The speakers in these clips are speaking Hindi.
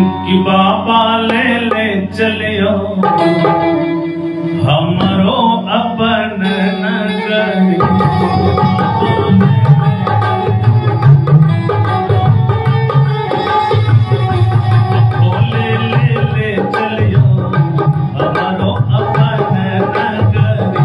कि बाबा ले चलियो हमरो अपन नगरी। ले चलियो हमरो अपन नगरी।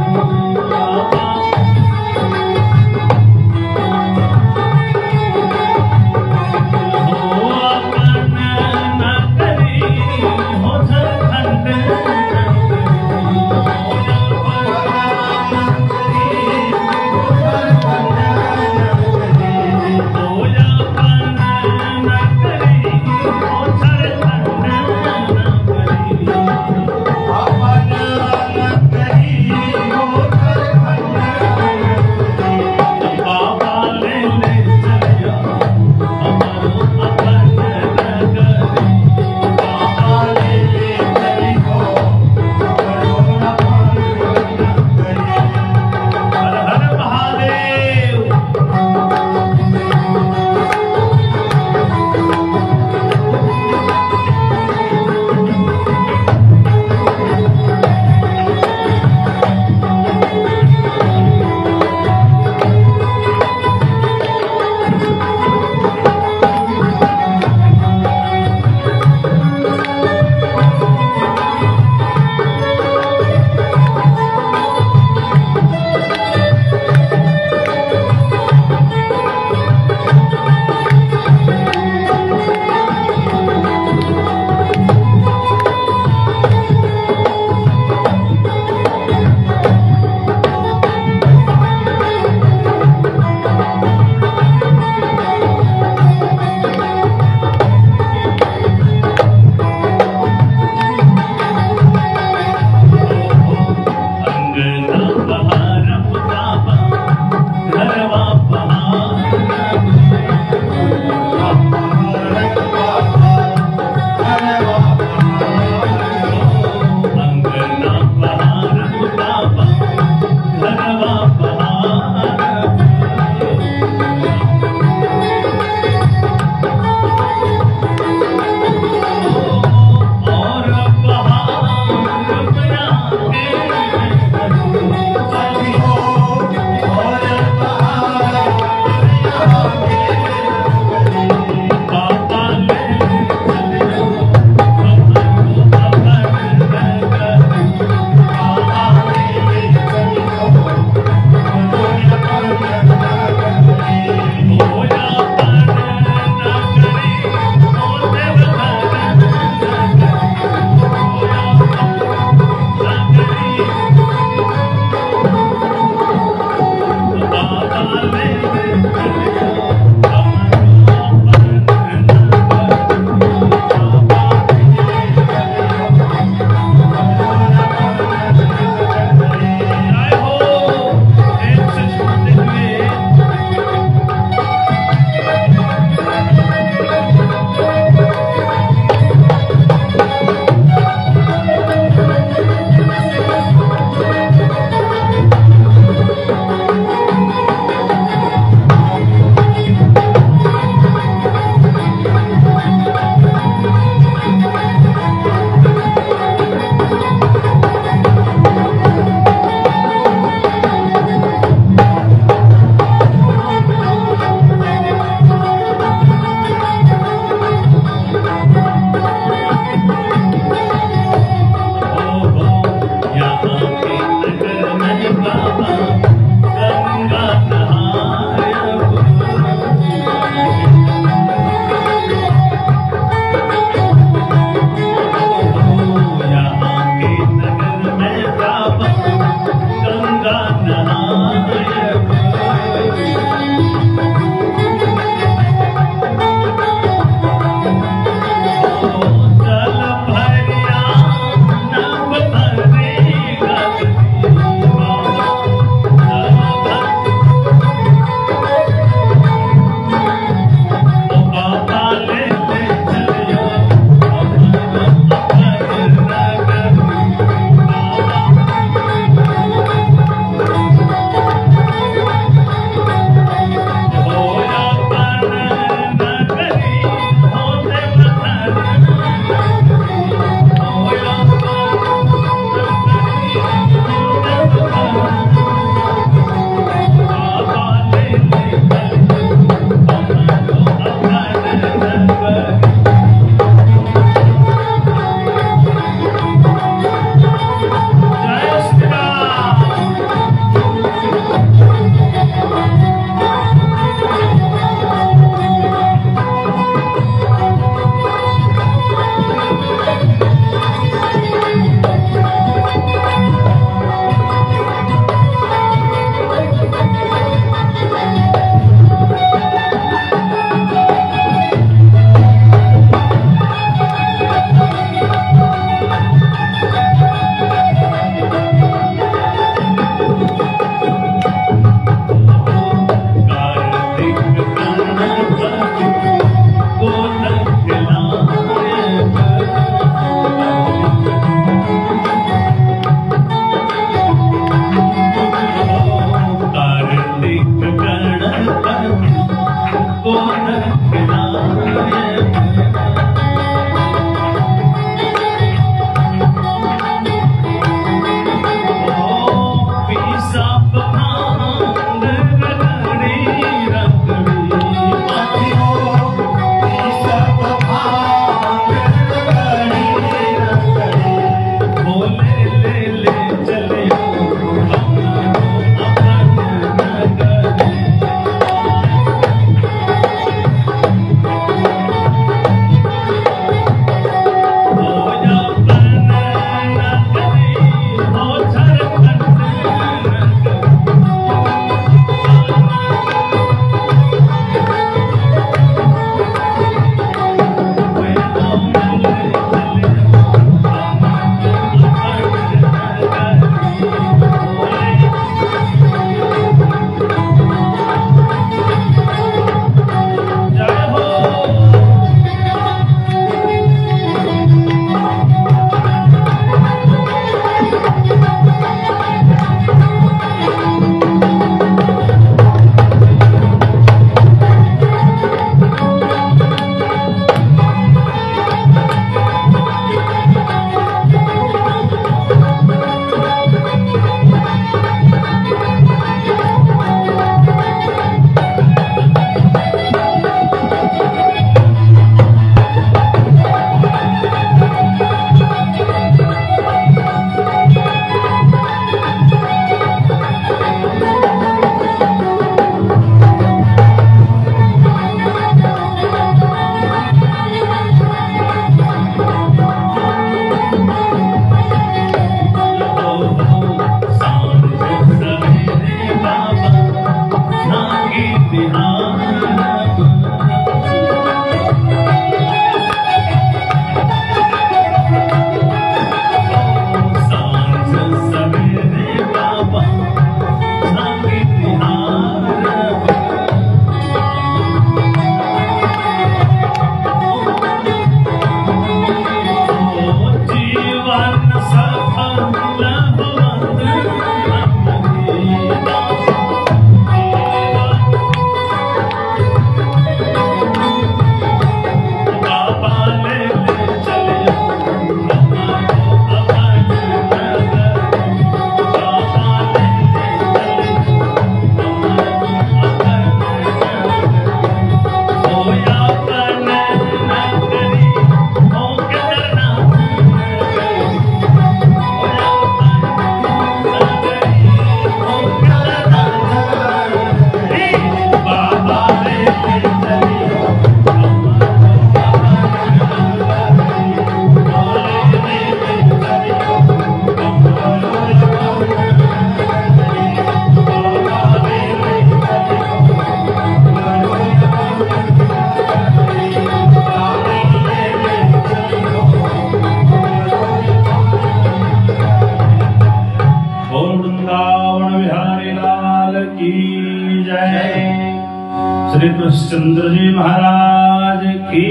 श्री कृष्णचंद्र जी महाराज की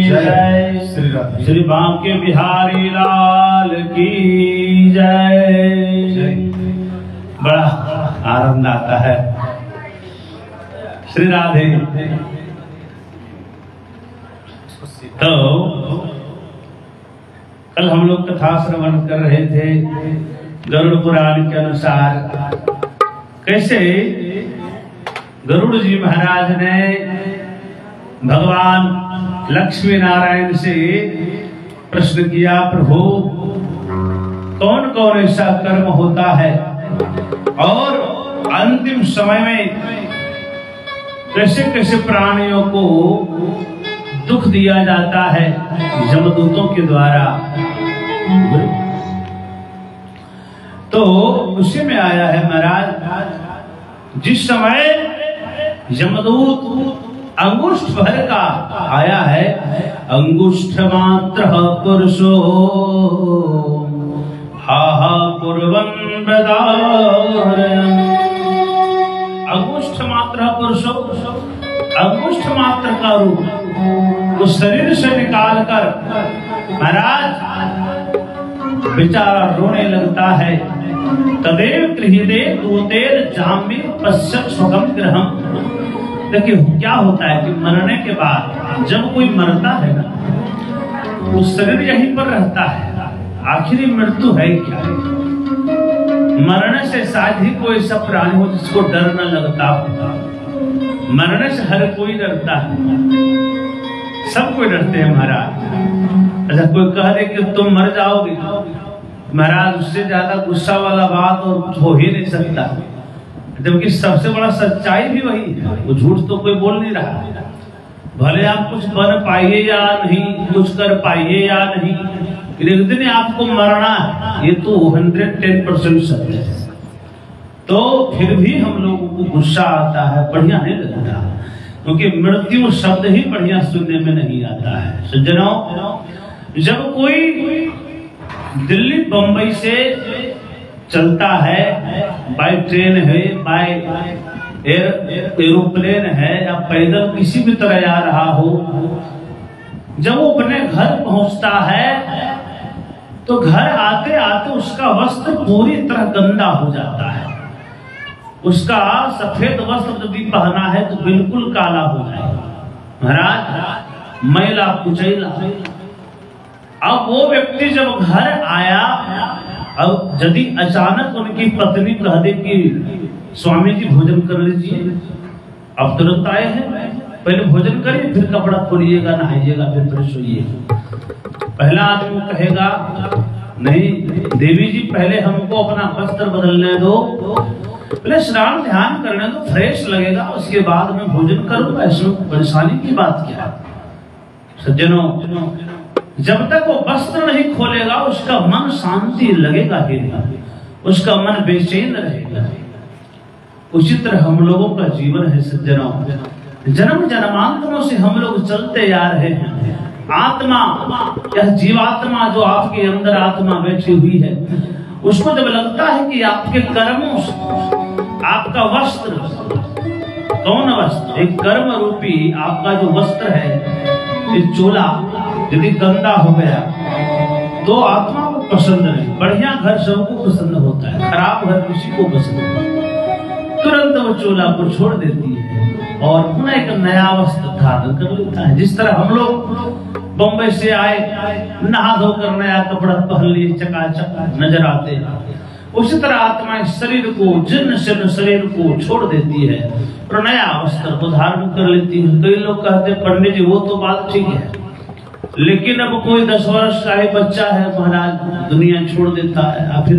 जय। श्री बांके बिहारी लाल की जय। बड़ा आनंद आता है। श्री राधे। तो कल हम लोग कथा श्रवण कर रहे थे गरुड़ पुराण के अनुसार कैसे गरुड़ जी महाराज ने भगवान लक्ष्मी नारायण से प्रश्न किया, प्रभु कौन कौन ऐसा कर्म होता है और अंतिम समय में कैसे कैसे प्राणियों को दुख दिया जाता है यमदूतों के द्वारा। तो उसी में आया है महाराज, जिस समय यमदूत अंगुष्ठ भर का आया है, अंगुष्ठ मात्र पुरुषो हा हा पूर्वं वेदारयन्। अंगुष्ठ मात्र पुरुषो, अंगुष्ठ मात्र का रूप उस शरीर से निकाल कर महाराज बेचारा रोने लगता है। तदेव गृहीते दूतेर जाम्बी पश्यत् स्वकं गृहम्। देखिए क्या होता है कि मरने के बाद जब कोई मरता है ना, वो शरीर यहीं पर रहता है। आखिरी मृत्यु है क्या? मरने से शायद ही कोई ऐसा प्राणी हो जिसको डर न लगता हो। मरने से हर कोई डरता है, सब कोई डरते हैं महाराज। अच्छा कोई कह दे कि तुम मर जाओगे महाराज, उससे ज्यादा गुस्सा वाला बात और कुछ हो ही नहीं सकता। जबकि सबसे बड़ा सच्चाई भी वही है, वो झूठ तो कोई बोल नहीं रहा। भले आप कुछ बन पाइए या नहीं, कुछ कर पाइए या नहीं, एक दिन आपको मरना है, ये तो 110% सत्य है। तो फिर भी हम लोगों को गुस्सा आता है, बढ़िया नहीं लगता, क्योंकि मृत्यु शब्द ही बढ़िया सुनने में नहीं आता है। सज्जनों, जब कोई दिल्ली बंबई से चलता है, बाय ट्रेन है, बाय एरोप्लेन है या पैदल किसी भी तरह आ रहा हो, जब वो अपने घर पहुंचता है तो घर आते आते उसका वस्त्र पूरी तरह गंदा हो जाता है। उसका सफेद वस्त्र यदि पहना है तो बिल्कुल काला हो जाएगा महाराज, मैला कुचैला। अब वो व्यक्ति जब घर आया, अब यदि अचानक उनकी पत्नी कह दे कि स्वामी जी भोजन कर लीजिए, अब तुरंत आए हैं, पहले भोजन करिए फिर कपड़ा खोलिएगा, नहाइएगा, फिर फ्रेश होइएगा। पहला आदमी कहेगा नहीं देवी जी पहले हमको अपना वस्त्र बदलने दो, पहले स्नान ध्यान करने दो, फ्रेश लगेगा, उसके बाद मैं भोजन करूंगा। इसमें परेशानी की बात क्या है? सज्जनों, जब तक वो वस्त्र नहीं खोलेगा उसका मन शांति लगेगा ही नहीं, उसका मन बेचैन रहेगा। उसी तरह हम लोगों का जीवन है सज्जनों, जन्म जन्मांतरों से हम लोग चलते आ रहे हैं। आत्मा, यह जीवात्मा जो आपके अंदर आत्मा बैठी हुई है, उसको जब लगता है कि आपके कर्मों से आपका वस्त्र, कौन वस्त्र? एक कर्म रूपी आपका जो वस्त्र है, ये चोला यदि गंदा हो गया तो आत्मा को पसंद नहीं। बढ़िया घर सबको पसंद होता है, खराब घर किसी को पसंद नहीं। तुरंत वो चोला को छोड़ देती है और पुनः एक नया वस्त्र धारण कर लेता है। जिस तरह हम लोग बम्बई से आए, नहा धोकर नया कपड़ा पहन लिए, चकाचक नजर आते हैं, उसी तरह आत्मा शरीर को, जीर्ण शीर्ण शरीर को छोड़ देती है और नया वस्त्र को धारण कर लेती है। कई लोग कहते हैं पंडित जी वो तो बात ठीक है, लेकिन अब कोई 10 वर्ष का ही बच्चा है महाराज, दुनिया छोड़ देता है या फिर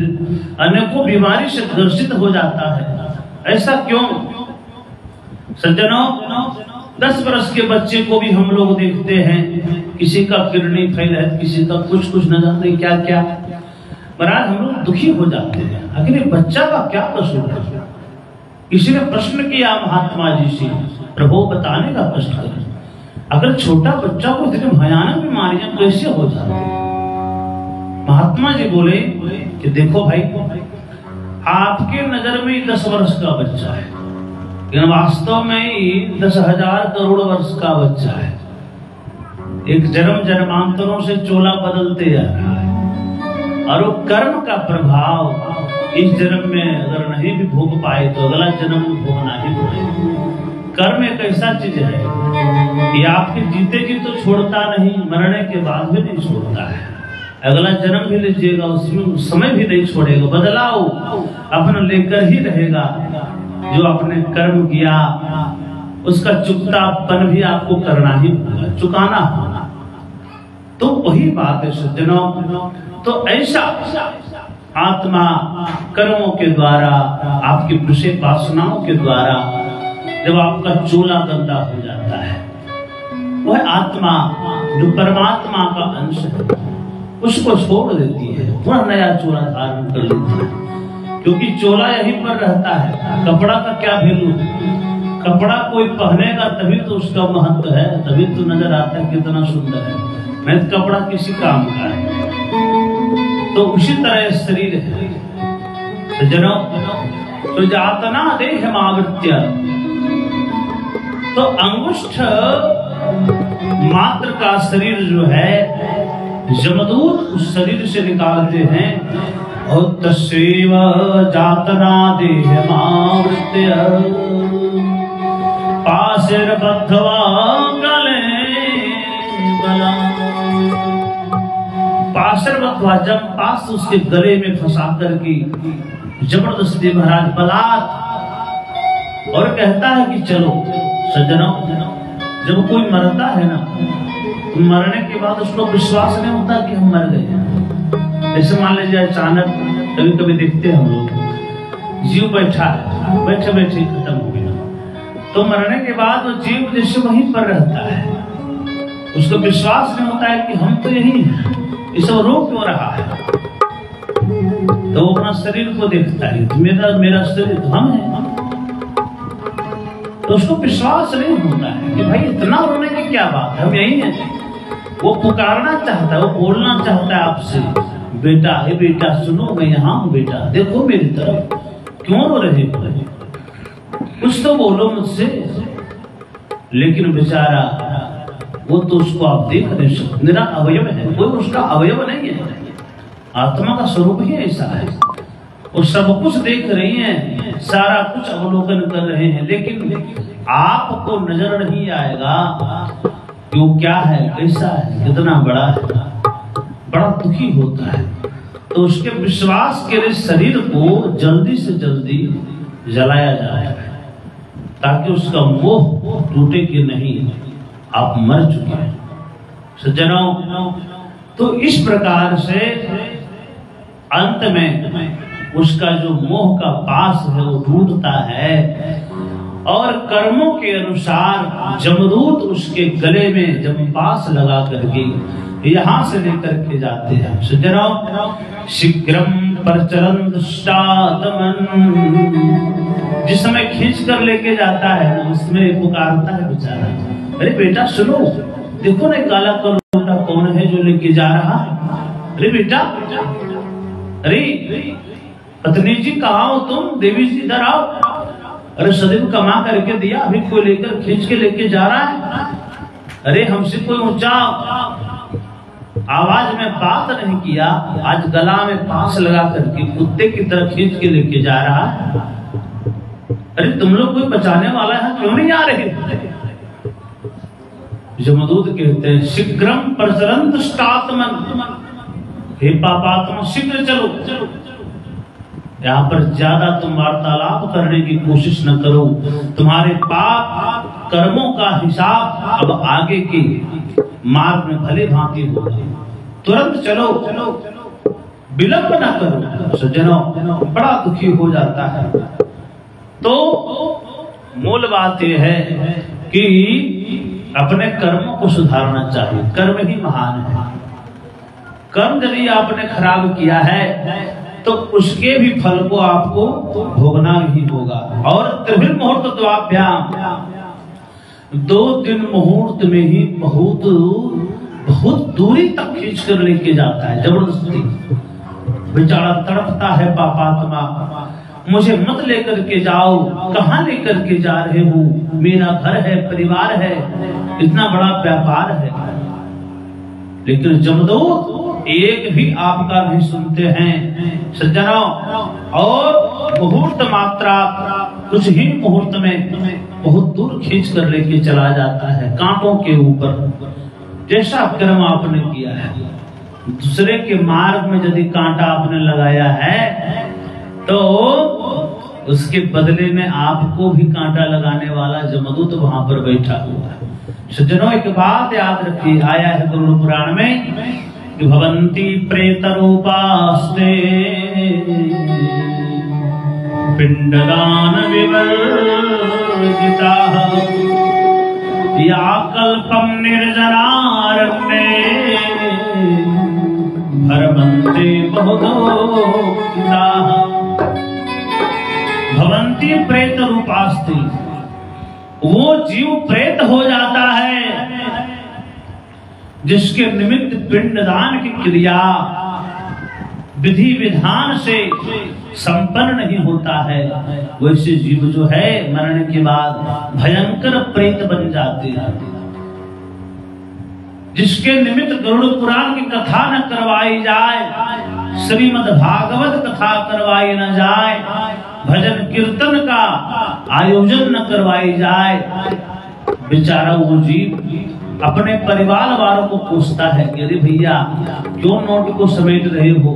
अनेकों बीमारी से ग्रसित हो जाता है। ऐसा क्यों? सज्जनों, 10 वर्ष के बच्चे को भी हम लोग देखते हैं, किसी का किडनी फेल है, किसी का कुछ न जाने क्या क्या, महाराज हम लोग दुखी हो जाते हैं। आखिर बच्चा का क्या कसूर है? किसी ने प्रश्न किया महात्मा जी से, प्रभु बताने का कष्ट करें, अगर छोटा बच्चा को इतनी भयानक बीमारियां कैसे हो जाती? महात्मा जी बोले कि देखो भाई, आपके नजर में 10 वर्ष का बच्चा है, लेकिन वास्तव में ही 10,000 करोड़ वर्ष का बच्चा है। एक जन्म जन्मांतरों से चोला बदलते जा रहा है, और वो कर्म का प्रभाव इस जन्म में अगर नहीं भी भोग पाए तो अगला जन्म में भोगना ही पड़ेगा। कर्म एक ऐसा चीज है कि आपके जीते जी तो छोड़ता नहीं, मरने के बाद भी नहीं छोड़ता है। अगला जन्म भी लीजिएगा, उसमें उस समय भी नहीं छोड़ेगा, बदलाव अपना लेकर ही रहेगा। जो आपने कर्म किया उसका चुकतापन भी आपको करना ही होगा, चुकाना होगा। तो वही बात है सज्जनों। तो ऐसा आत्मा कर्मों के द्वारा, आपकी विषय वासनाओं के द्वारा जब आपका चोला गंदा हो जाता है, वह आत्मा जो परमात्मा का अंश है उसको छोड़ देती है, वह नया चोला धारण कर लेती है। क्योंकि चोला यहीं पर रहता है, कपड़ा का क्या वैल्यू है? कपड़ा कोई पहनेगा तभी तो उसका महत्व है, तभी तो नजर आता है कितना सुंदर है, नहीं तो कपड़ा किसी काम का है। तो उसी तरह शरीर है सज्जनों। तो जातना देहमावृत्य, तो अंगुष्ठ मात्र का शरीर जो है यमदूत उस शरीर से निकालते हैं। और तस्व जातना देहमावृत्य पाशरबद्धवा गले गला, पाशरबद्धवा जब पास उसके गले में फंसा करके जबरदस्ती महाराज बलात्, और कहता है कि चलो सज्जनों, जब कोई मरता है ना तो मरने के बाद उसको विश्वास नहीं होता कि हम मर गए। जैसे मान लीजिए अचानक कभी कभी देखते हैं हम लोग, जीव बैठा है, बैठे बैठे खत्म हो गया, तो मरने के बाद वो जीव जैसे वहीं पर रहता है, उसको विश्वास नहीं होता है कि हम तो यही हैं, ये सब रो क्यों रहा है। तो वो अपना शरीर को देखता है, मेरा शरीर तो हम है, तो उसको विश्वास नहीं होता है कि भाई इतना रोने की क्या बात है, हम यही हैं। वो पुकारना चाहता है, वो बोलना चाहता है आपसे, बेटा हे बेटा सुनो, मैं यहाँ हूँ बेटा, देखो मेरी तरफ, क्यों रो रहे हो, कुछ तो बोलो मुझसे। लेकिन बेचारा वो तो उसको आप देख नहीं सकते, मेरा अवयव है, कोई उसका अवयव नहीं है। आत्मा का स्वरूप ही ऐसा है, वो सब कुछ देख रही हैं, सारा कुछ अवलोकन कर रहे हैं, लेकिन आपको नजर नहीं आएगा कि वो क्या है, कैसा है, कितना बड़ा है। बड़ा दुखी होता है। तो उसके विश्वास के लिए शरीर को जल्दी से जल्दी जलाया जाता है, ताकि उसका मोह टूटे कि नहीं आप मर चुके हैं सज्जनों। तो इस प्रकार से अंत में उसका जो मोह का पास है वो टूटता है, और कर्मों के अनुसार जमदूत उसके गले में जब पास लगा करके यहाँ से लेकर के जाते हैं सज्जनों। शीघ्रम प्रचलन दुष्टात्मन, जिस समय खींच कर लेके जाता है उसमें पुकारता है बेचारा, अरे बेटा सुनो, देखो ना काला कलूटा कौन है जो लेके जा रहा है। अरे बेटा, अरे पत्नी जी कहाँ हो तुम, देवी जी इधर आओ। अरे सदैव कमा करके दिया, अभी कोई लेकर खींच के लेके जा रहा है। अरे हमसे कोई ऊंचा आवाज में बात नहीं किया, आज गला में पास लगा करके कुत्ते की तरह खींच के लेके जा रहा है। अरे तुम लोग कोई बचाने वाला है, क्यों नहीं आ रहे। यमदूत कहते हैं शीघ्रम प्रचलन दुष्टात्मन, हे पापात्मा शीघ्र चलो, यहाँ पर ज्यादा तुम वार्तालाप करने की कोशिश न करो, तुम्हारे पाप कर्मों का हिसाब अब आगे के मार्ग में भले भांति होगा, तुरंत चलो, विलंब न करो सज्जनों। बड़ा दुखी हो जाता है। तो मूल बात यह है कि अपने कर्मों को सुधारना चाहिए, कर्म ही महान है। कर्म यदि आपने खराब किया है तो उसके भी फल को आपको भोगना ही होगा। और त्रिभिर मुहूर्त द्वाभ्याम, 2 दिन मुहूर्त में ही बहुत दूरी तक खींच कर लेके जाता है जबरदस्ती। बेचारा तड़पता है पापात्मा, मुझे मत लेकर के जाओ, कहाँ लेकर के जा रहे हो, मेरा घर है, परिवार है, इतना बड़ा व्यापार है। लेकिन जमदूत एक भी आपका नहीं सुनते हैं सज्जनों, और मुहूर्त मात्रा कुछ ही मुहूर्त में बहुत दूर खींच कर लेके चला जाता है, कांटों के ऊपर। जैसा कर्म आपने किया है, दूसरे के मार्ग में यदि कांटा आपने लगाया है तो उसके बदले में आपको भी कांटा लगाने वाला जमदूत वहां पर बैठा हुआ है। सज्जनों, एक बात याद रखिए, आया है गरुड़ पुराण में कि भवन्ति प्रेत रूपास्ते पिंडदान विवर्जिताः या कल्पम निर्जनारण्ये भरमन्ते बहुदोषिताः। भवन्ति प्रेत रूपास्ते, वो जीव प्रेत हो जाता है जिसके निमित्त पिंडदान की क्रिया विधि विधान से संपन्न नहीं होता है। वैसे जीव जो है मरने के बाद भयंकर प्रेत बन जाते हैं। जिसके निमित्त गरुड़ पुराण की कथा न करवाई जाए, श्रीमद् भागवत कथा करवाई न जाए, भजन कीर्तन का आयोजन न करवाई जाए, बेचारा वो जीव अपने परिवार वालों को पूछता है कि अरे भैया क्यों नोट को समेट रहे हो,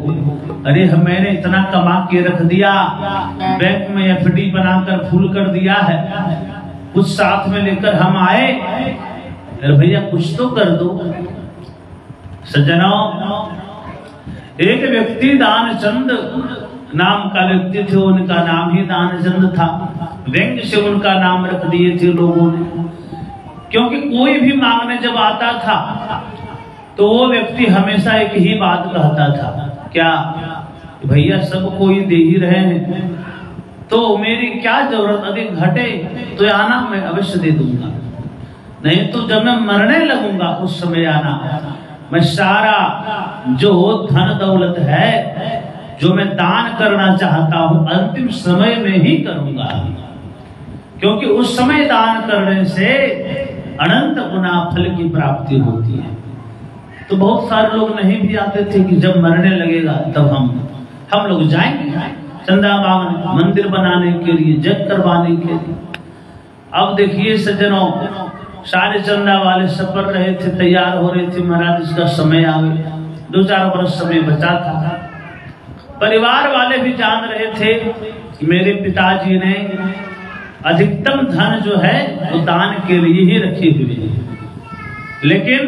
अरे मैंने इतना कमा के रख दिया, बैंक में एफडी बनाकर फुल कर दिया है, कुछ साथ में लेकर हम आए, अरे भैया कुछ तो कर दो। सज्जनों, एक व्यक्ति दानचंद नाम का व्यक्ति थे, उनका नाम ही दानचंद था, व्यंग से उनका नाम रख दिए थे लोगों ने, क्योंकि कोई भी मांगने जब आता था तो वो व्यक्ति हमेशा एक ही बात कहता था, क्या भैया सब कोई दे ही रहे हैं तो मेरी क्या जरूरत, अधिक घटे तो आना, मैं अवश्य दे दूंगा, नहीं तो जब मैं मरने लगूंगा उस समय आना, मैं सारा जो धन दौलत है जो मैं दान करना चाहता हूं अंतिम समय में ही करूंगा, क्योंकि उस समय दान करने से अनंत गुना फल की प्राप्ति होती है। तो बहुत सारे लोग नहीं भी आते थे कि जब मरने लगेगा तब हम लोग जाएंगे चंदा मांगने, मंदिर बनाने के लिए, जग करवाने के लिए। अब देखिए सज्जनों, सारे चंदा वाले सपर रहे थे, तैयार हो रहे थे, महाराज इसका समय आ गया, 2-4 वर्ष समय बचा था। परिवार वाले भी जान रहे थे कि मेरे पिताजी ने अधिकतम धन जो है वो दान के लिए ही रखी हुई है। लेकिन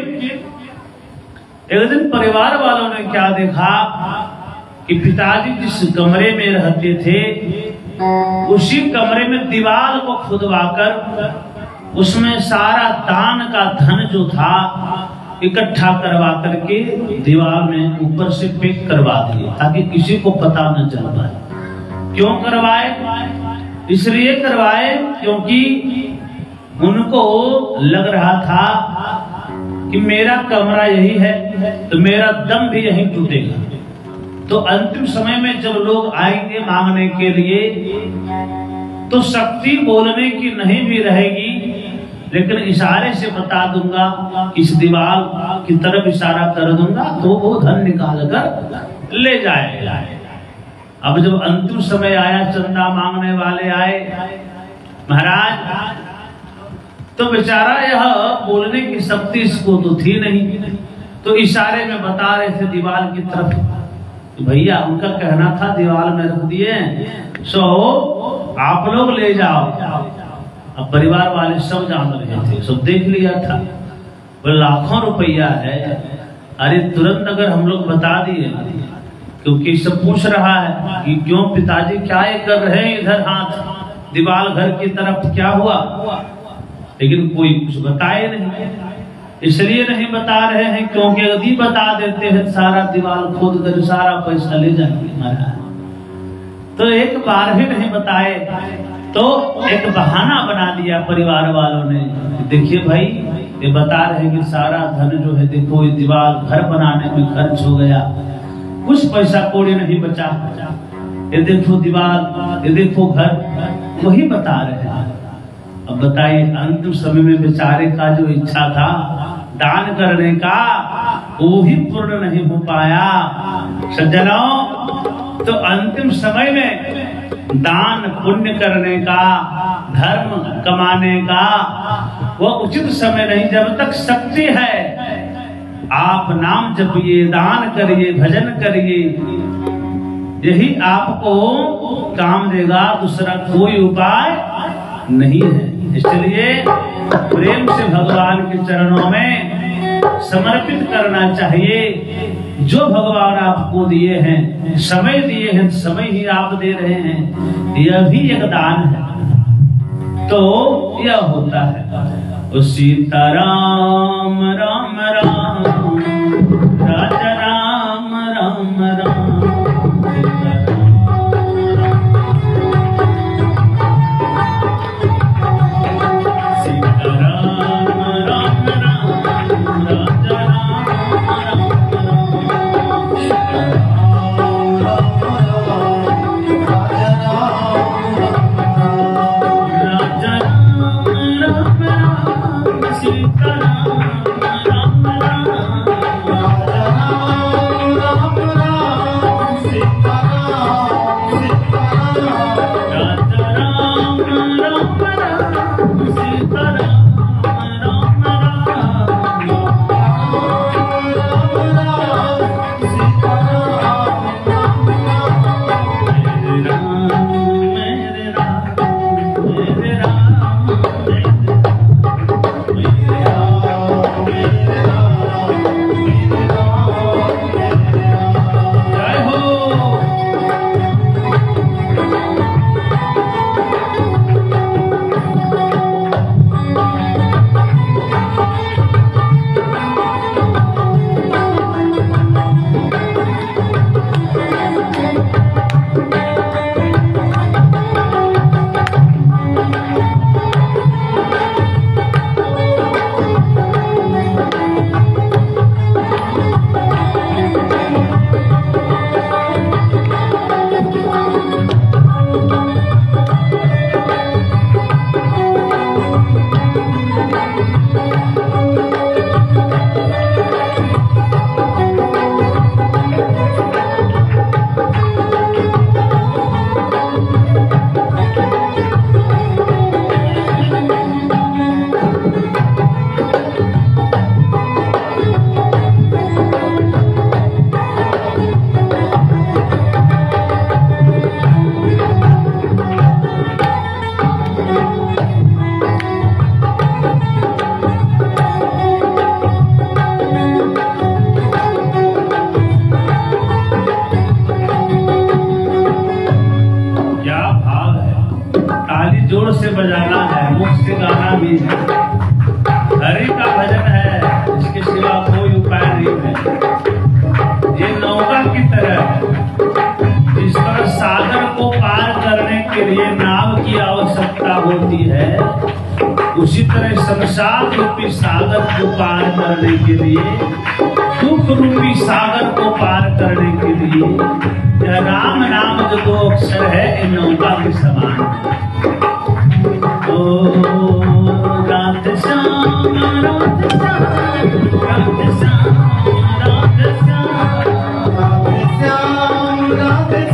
एक दिन परिवार वालों ने क्या देखा कि पिताजी जिस कमरे में रहते थे उसी कमरे में दीवार को खुदवाकर उसमें सारा दान का धन जो था इकट्ठा करवा करके दीवार में ऊपर से पेक करवा दिए, ताकि किसी को पता न चल पाए। क्यों करवाए? इसलिए करवाए क्योंकि उनको लग रहा था कि मेरा कमरा यही है तो मेरा दम भी यहीं टूटेगा, तो अंतिम समय में जब लोग आएंगे मांगने के लिए तो शक्ति बोलने की नहीं भी रहेगी, लेकिन इशारे से बता दूंगा, इस दीवार की तरफ इशारा कर दूंगा तो वो धन निकाल कर ले जाएगा। अब जब अंतिम समय आया, चंदा मांगने वाले आए, महाराज तो बेचारा यह बोलने की शक्ति इसको तो थी नहीं, तो इशारे में बता रहे थे दीवार की तरफ, तो भैया उनका कहना था दीवार में रख दिए सो आप लोग ले जाओ। अब परिवार वाले सब जान रहे थे, सब देख लिया था, वो लाखों रुपया है, अरे तुरंत अगर हम लोग बता दिए, क्योंकि सब पूछ रहा है कि क्यों पिताजी क्या ये कर रहे हैं इधर हाथ दीवार घर की तरफ, क्या हुआ, लेकिन कोई कुछ बताए नहीं। इसलिए नहीं बता रहे हैं क्योंकि यदि बता देते हैं सारा दीवार खोद कर सारा पैसा ले जाएंगे महाराज, तो एक बार भी नहीं बताए, तो एक बहाना बना दिया परिवार वालों ने। देखिए भाई, ये बता रहे कि सारा धन जो है देखो ये दीवार घर बनाने में खर्च हो गया, कुछ पैसा कौड़ी नहीं बचा, ये देखो दीवार, ये देखो घर, वही बता रहे हैं। अब बताइए अंतिम समय में बेचारे का जो इच्छा था दान करने का, वो भी पूर्ण नहीं हो पाया। सज्जनों, तो अंतिम समय में दान पुण्य करने का, धर्म कमाने का वो उचित समय नहीं। जब तक शक्ति है आप नाम जपिए, दान करिए, भजन करिए, यही आपको काम देगा, दूसरा कोई उपाय नहीं है। इसलिए प्रेम से भगवान के चरणों में समर्पित करना चाहिए। जो भगवान आपको दिए हैं, समय दिए हैं, समय ही आप दे रहे हैं, यह भी एक दान है। तो यह होता है सीताराम राम राम, राजा राम राम राम, जोर से बजाना है, मुख से गाना भी है, हरि का भजन है, इसके सिवा कोई उपाय नहीं है। ये नौका की तरह है, जिस पर सागर को पार करने के लिए नाव की आवश्यकता होती है, उसी तरह संसार रूपी सागर को पार करने के लिए, दुख रूपी सागर को पार करने के लिए यह राम नाम जो दो अक्षर है, इन नौका के समान है। राधे श्याम राधे श्याम राधे श्याम राधे श्याम राधे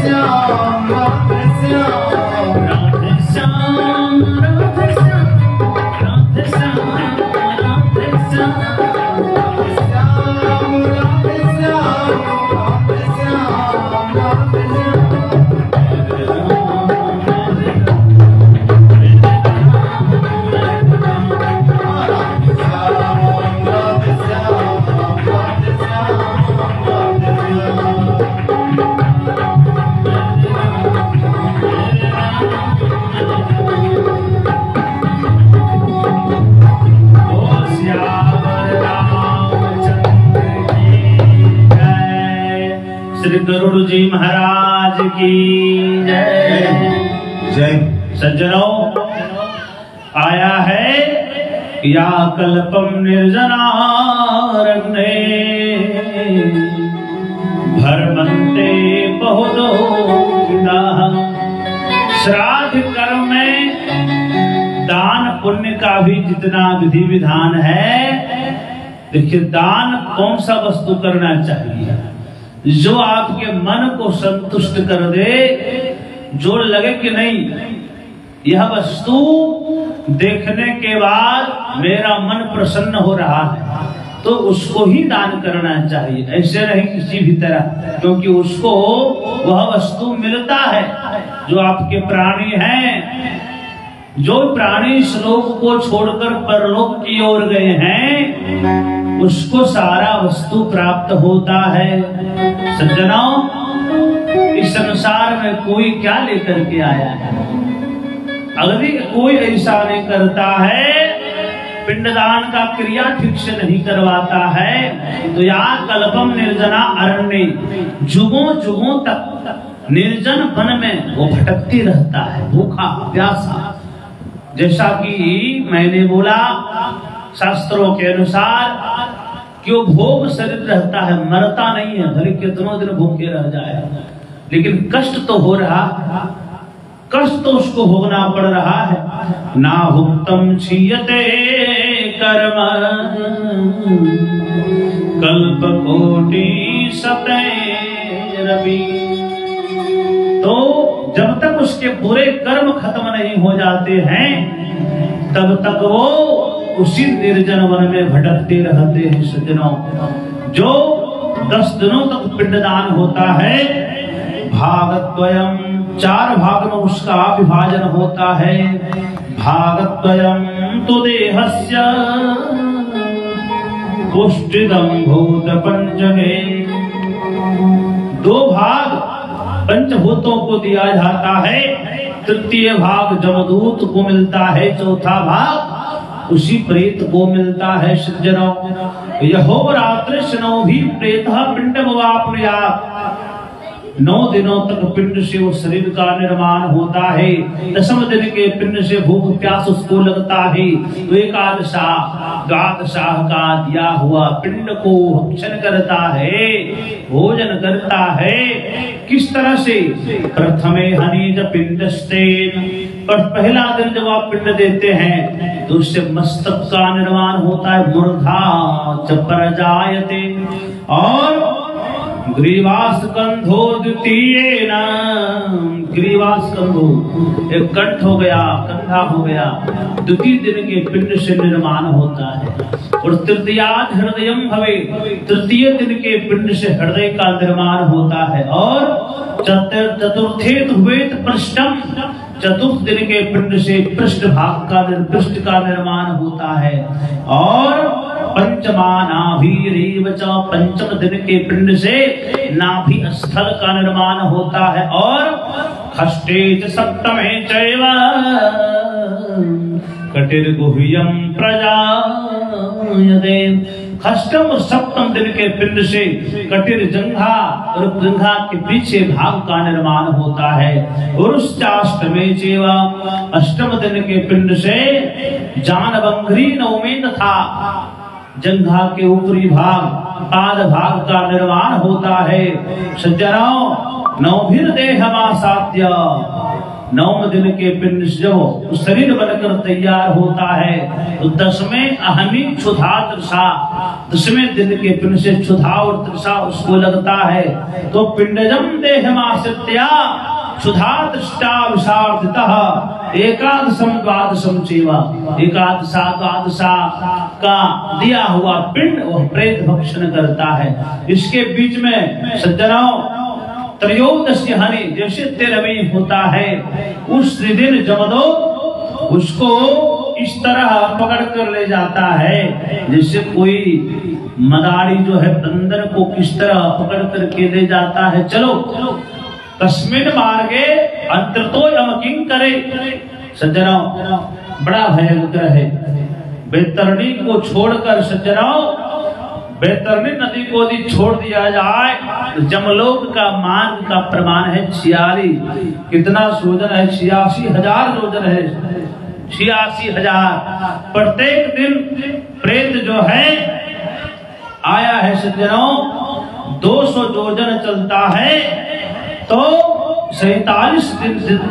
श्याम राधे श्याम राधे श्याम राधे श्याम राधे श्याम राधे श्याम राधे श्याम राधे श्याम राधे श्याम राधे श्री गरुड़ जी महाराज की जय जय। सज्जनों, आया है या कल्पम निर्जनारण्ये भरमन्ते श्राद्ध कर्म में दान पुण्य का भी जितना विधि विधान है, देखिए दान कौन सा वस्तु करना चाहिए जो आपके मन को संतुष्ट कर दे, जो लगे कि नहीं यह वस्तु देखने के बाद मेरा मन प्रसन्न हो रहा है, तो उसको ही दान करना चाहिए। ऐसे नहीं किसी भी तरह, क्योंकि उसको वह वस्तु मिलता है जो आपके प्राणी हैं। जो प्राणी इस लोक को छोड़कर परलोक की ओर गए हैं, उसको सारा वस्तु प्राप्त होता है। सज्जनों, इस संसार में कोई क्या लेकर के आया है? अगर कोई ऐसा नहीं करता है, पिंडदान का क्रिया ठीक से नहीं करवाता है, तो यहाँ कल्पम निर्जना अरण्य, जुगों जुगों तक निर्जन वन में वो भटकती रहता है, भूखा प्यासा। जैसा कि मैंने बोला, शास्त्रों के अनुसार कि वो भोग शरीर रहता है, मरता नहीं है, भले कितनों दिन भूखे रह जाए, लेकिन कष्ट तो हो रहा है, कष्ट तो उसको भोगना पड़ रहा है। ना भुक्तम क्षीयते कर्म कल्प कोटि शतैरपि। तो जब तक उसके बुरे कर्म खत्म नहीं हो जाते हैं, तब तक वो उसी निर्जन वन में भटकते रहते हैं। सज्जनों, जो 10 दिनों तक पिंडदान होता है, भागद्वयम 4 भाग में उसका विभाजन होता है। भागद्वयम तो देहस्य पुष्टिदम भूत पंचमे, 2 भाग पंचभूतों को दिया जाता है, तृतीय भाग जमदूत को मिलता है, चौथा भाग उसी प्रेत को मिलता है। सज्जनों, यहोरात्र शनो भी प्रेतः पिंडमवाप्नुयात्, 9 दिनों तक पिंड से वो शरीर का निर्माण होता है। 10वें दिन के पिंड से भूख प्यास उसको लगता है, तो एकादशाह द्वादशाह का दिया हुआ पिंड को भक्षण करता है, भोजन करता है। किस तरह से? प्रथमे हनीज पिंडस्तेन, पर पहला दिन जब आप पिंड देते हैं तो उससे मस्तक का निर्माण होता है, मूर्धा च प्रजायते, और ग्रीवास कंधो द्वितीय नाम, ग्रीवास कंधो एक कंठ हो गया, कंधा हो गया, द्वितीय दिन के पिंड से निर्माण होता है। और तृतीयाद हृदयम भवे, तृतीय दिन के पिंड से हृदय का निर्माण होता है। और चतुर्थे ध्रुवेत पृष्ठम, चतुर्थ दिन के पिंड से पृष्ठ भाग का पृष्ठ का निर्माण होता है। और पंचमा नाभिरेव च, पंचम दिन के पिंड से नाभि स्थल का निर्माण होता है। और खष्टे च सप्तमे चैव कटिर्गुह्यम प्रजायते, खष्टम और सप्तम दिन के पिंड से कटिर जंघा और जंघा के पीछे भाग का निर्माण होता है। और अष्टमे चैव, अष्टम दिन के पिंड से जानवंघ्री नवमे तथा जंघा के ऊपरी भाग पाद भाग का निर्माण होता है। सज्जनों, नवभिर देहमासाद्य, 9वें दिन के पिंड से जो शरीर बनकर तैयार होता है, तो 10वें अहमी क्षुधा तृषा, 10वें दिन के पिंड से क्षुधा और तृषा उसको लगता है। तो पिंडजम देहमासित्या क्षुधा तृष्टा विशार्दितः एकादशम द्वादशम चैव, एकादशा द्वादशा का दिया हुआ पिंड वह प्रेत भक्षण करता है। इसके बीच में सज्जनों, त्रयोदशी हनि, जैसे 13वें होता है, उस दिन जमदूत उसको इस तरह पकड़ कर ले जाता है जैसे कोई मदारी जो है बंदर को किस तरह पकड़ करके ले जाता है। चलो तस्मिन मार्गे अंतरतो यमकिं करे। सज्जनों, बड़ा भयंकर है। बैतरणी को छोड़कर सज्जनों, बैतरणी नदी को यदि छोड़ दिया जाए तो जमलोक का मार्ग का प्रमाण है 46। कितना योजन है? 86,000 योजन है, 86,000। प्रत्येक दिन प्रेत जो है आया है सज्जनों, 200 योजन चलता है तो 47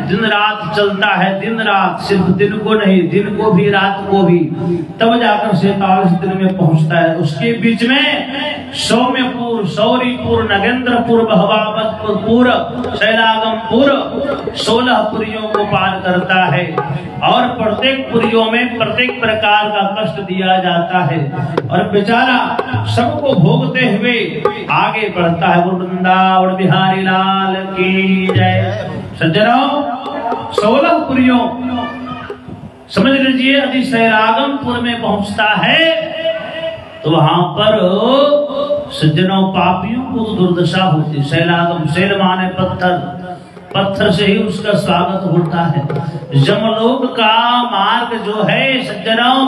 दिन रात चलता है, दिन रात, सिर्फ दिन को नहीं, दिन को भी रात को भी, तब जाकर 47 दिन में पहुंचता है। उसके बीच में सौम्यपुर, सौरीपुर, नगेंद्रपुर, बहवावतपुर, शैलागमपुर 16 पुरियों को पार करता है और प्रत्येक पुरियों में प्रत्येक प्रकार का कष्ट दिया जाता है और बेचारा सबको भोगते हुए आगे बढ़ता है। वृंदावन बिहारी लाल की जय। सज्जनों, 16 पुरियों समझ लीजिए, यदि शैलागमपुर में पहुंचता है तो वहां पर सज्जनों पापियों को दुर्दशा होती। शैलागम, शैल माने पत्थर, पत्थर से ही उसका स्वागत होता है। जमलोक का मार्ग जो है सज्जनों,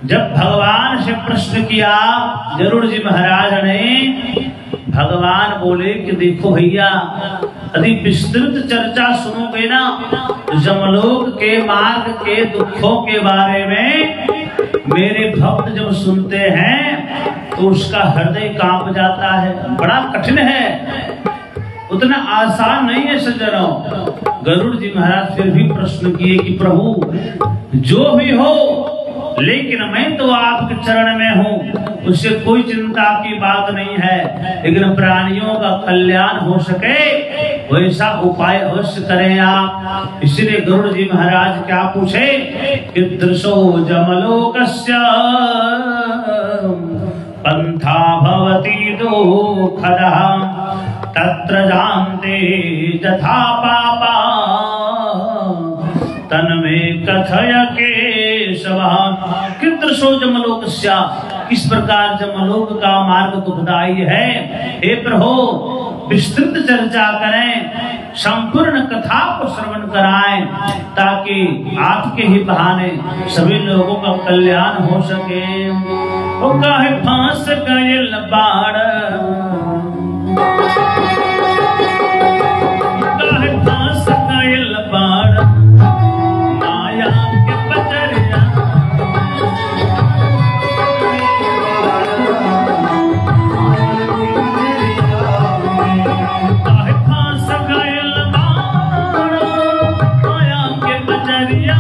जब भगवान से प्रश्न किया जरूर जी महाराज ने, भगवान बोले कि देखो भैया, यदि विस्तृत चर्चा सुनोगे ना जमलोक के मार्ग के दुखों के बारे में, मेरे भक्त जब सुनते हैं तो उसका हृदय कांप जाता है। बड़ा कठिन है, उतना आसान नहीं है सज्जनों। गरुड़ जी महाराज फिर भी प्रश्न किए कि प्रभु जो भी हो, लेकिन मैं तो आपके चरण में हूँ, उससे कोई चिंता की बात नहीं है, लेकिन प्राणियों का कल्याण हो सके वैसा उपाय अवश्य करें आप। इसलिए गरुड़ जी महाराज क्या पूछे कि दृशो जमलोकस्य पंथा भवति दुःखदः तत्र जानते यथा पापा तन्मे कथय केशवा। दृशो जमलोकस्य, किस प्रकार जमलोक का मार्ग दुखदायी है। हे प्रभु, विस्तृत चर्चा करें, संपूर्ण कथा को श्रवण कराएं, ताकि आपके ही बहाने सभी लोगों का कल्याण हो सके। ओ काहे फांस गइल बाड़, काहे फांस गइल बाड़ माया के पतरिया, काहे फांस गइल बाड़ माया के पतरिया,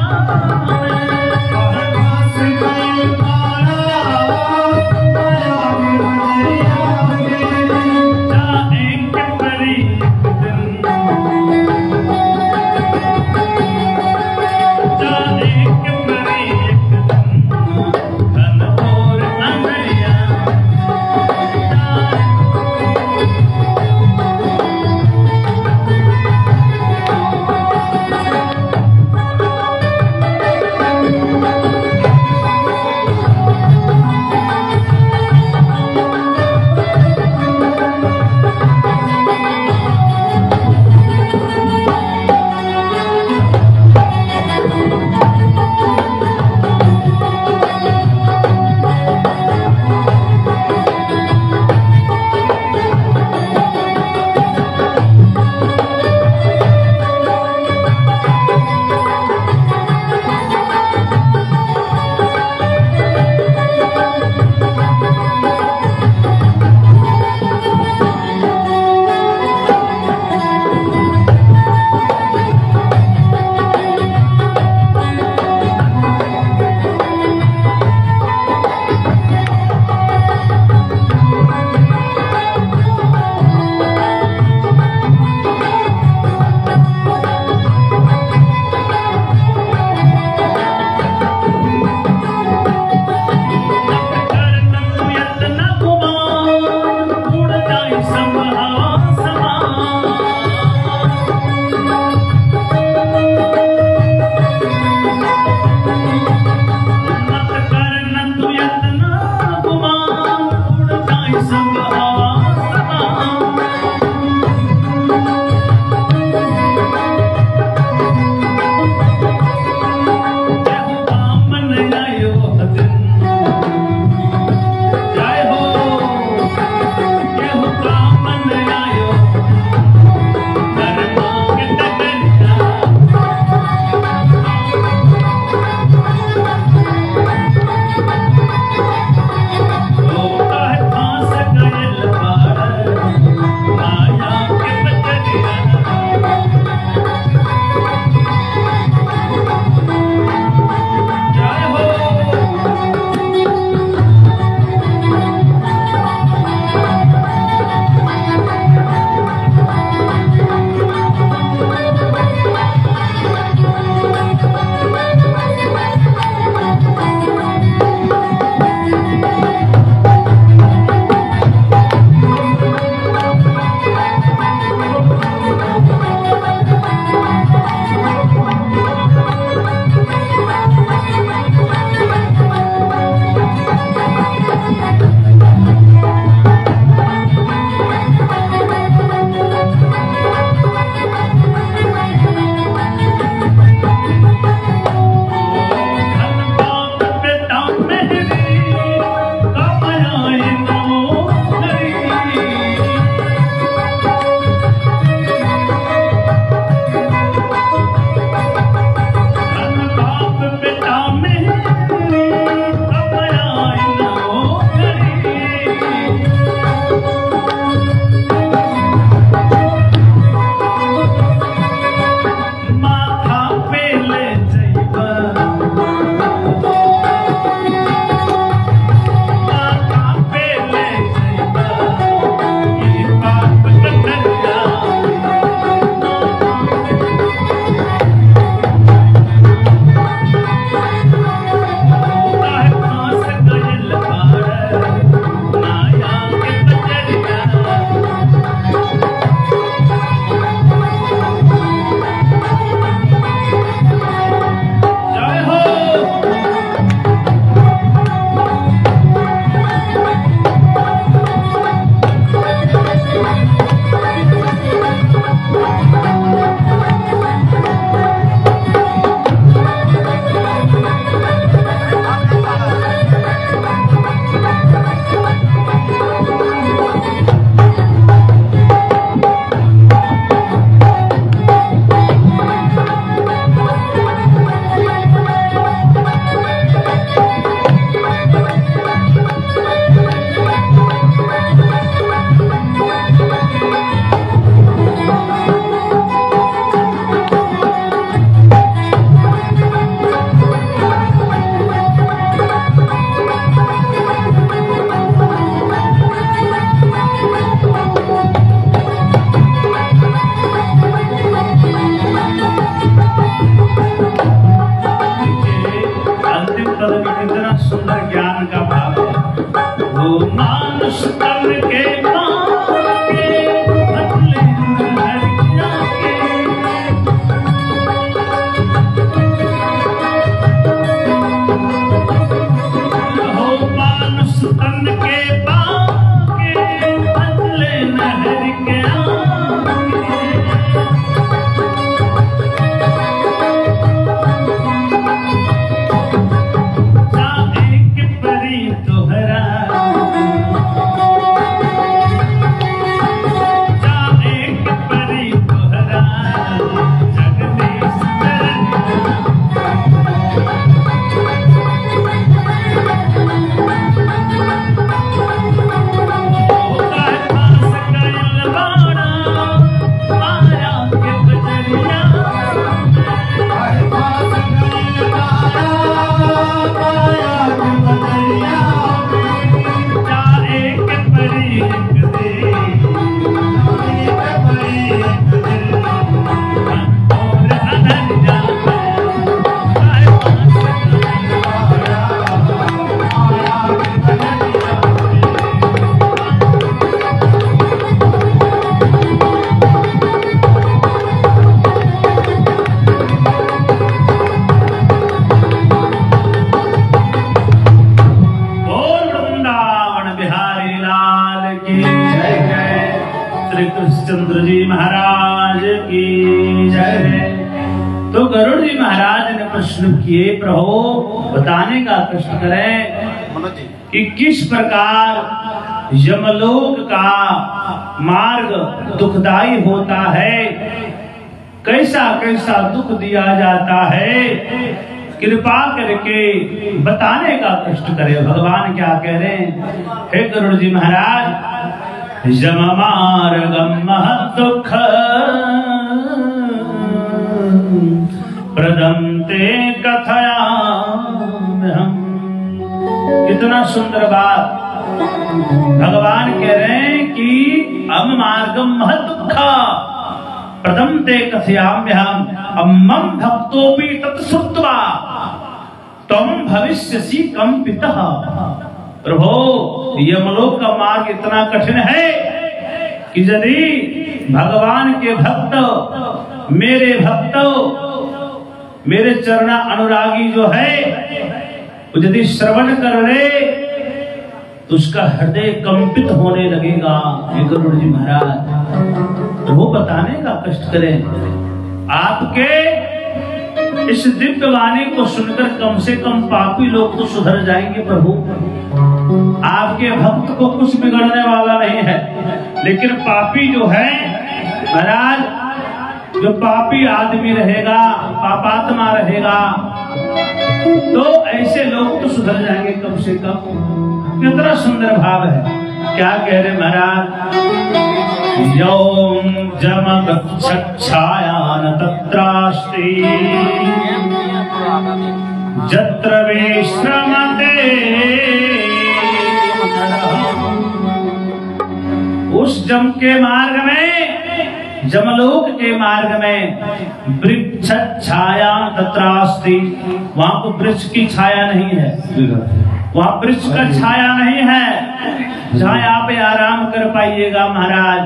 मानुष तन के पाके बदले नहर जाके। हो मानुष तन के पाके बदले नहर के आके। कृष्णचंद्र जी महाराज की जय। तो गरुड़ जी महाराज ने प्रश्न किए, प्रभु बताने का कष्ट करें कि किस प्रकार यमलोक का मार्ग दुखदाई होता है, कैसा कैसा दुख दिया जाता है, कृपा करके बताने का कष्ट करे। भगवान क्या कह रहे हैं, हे गरुड़ जी महाराज, यम मार्गम महत् दुख प्रदम ते कथयाम्यहम्। कितना सुंदर बात भगवान कह रहे हैं कि अम मार्गम महत् दुख प्रदम ते कथयाम्यहम् अम्मं भक्तोपि तत्श्रुत्वा त्वं भविष्यसि कंपितः। प्रभो, यमलोक का मार्ग इतना कठिन है कि यदि भगवान के भक्त, मेरे चरण अनुरागी जो है, यदि श्रवण कर ले तो उसका हृदय कंपित होने लगेगा। गरुड़ जी महाराज प्रभु बताने का कष्ट करें। आपके इस दिव्य वाणी को सुनकर कम से कम पापी लोग तो सुधर जाएंगे। प्रभु, आपके भक्त को कुछ बिगड़ने वाला नहीं है, लेकिन पापी जो है महाराज, जो पापी आदमी रहेगा, पापात्मा रहेगा, तो ऐसे लोग तो सुधर जाएंगे कम से कम। कितना सुंदर भाव है। क्या कह रहे महाराज, यौम जमगच्छायान तत्रास्ति जत्र विश्रमते। उस जम के मार्ग में, जमलोक के मार्ग में वृक्ष छाया तत्रास्ति, वहां को वृक्ष की छाया नहीं है, वहां वृक्ष का छाया नहीं है जहां आप आराम कर पाइएगा महाराज।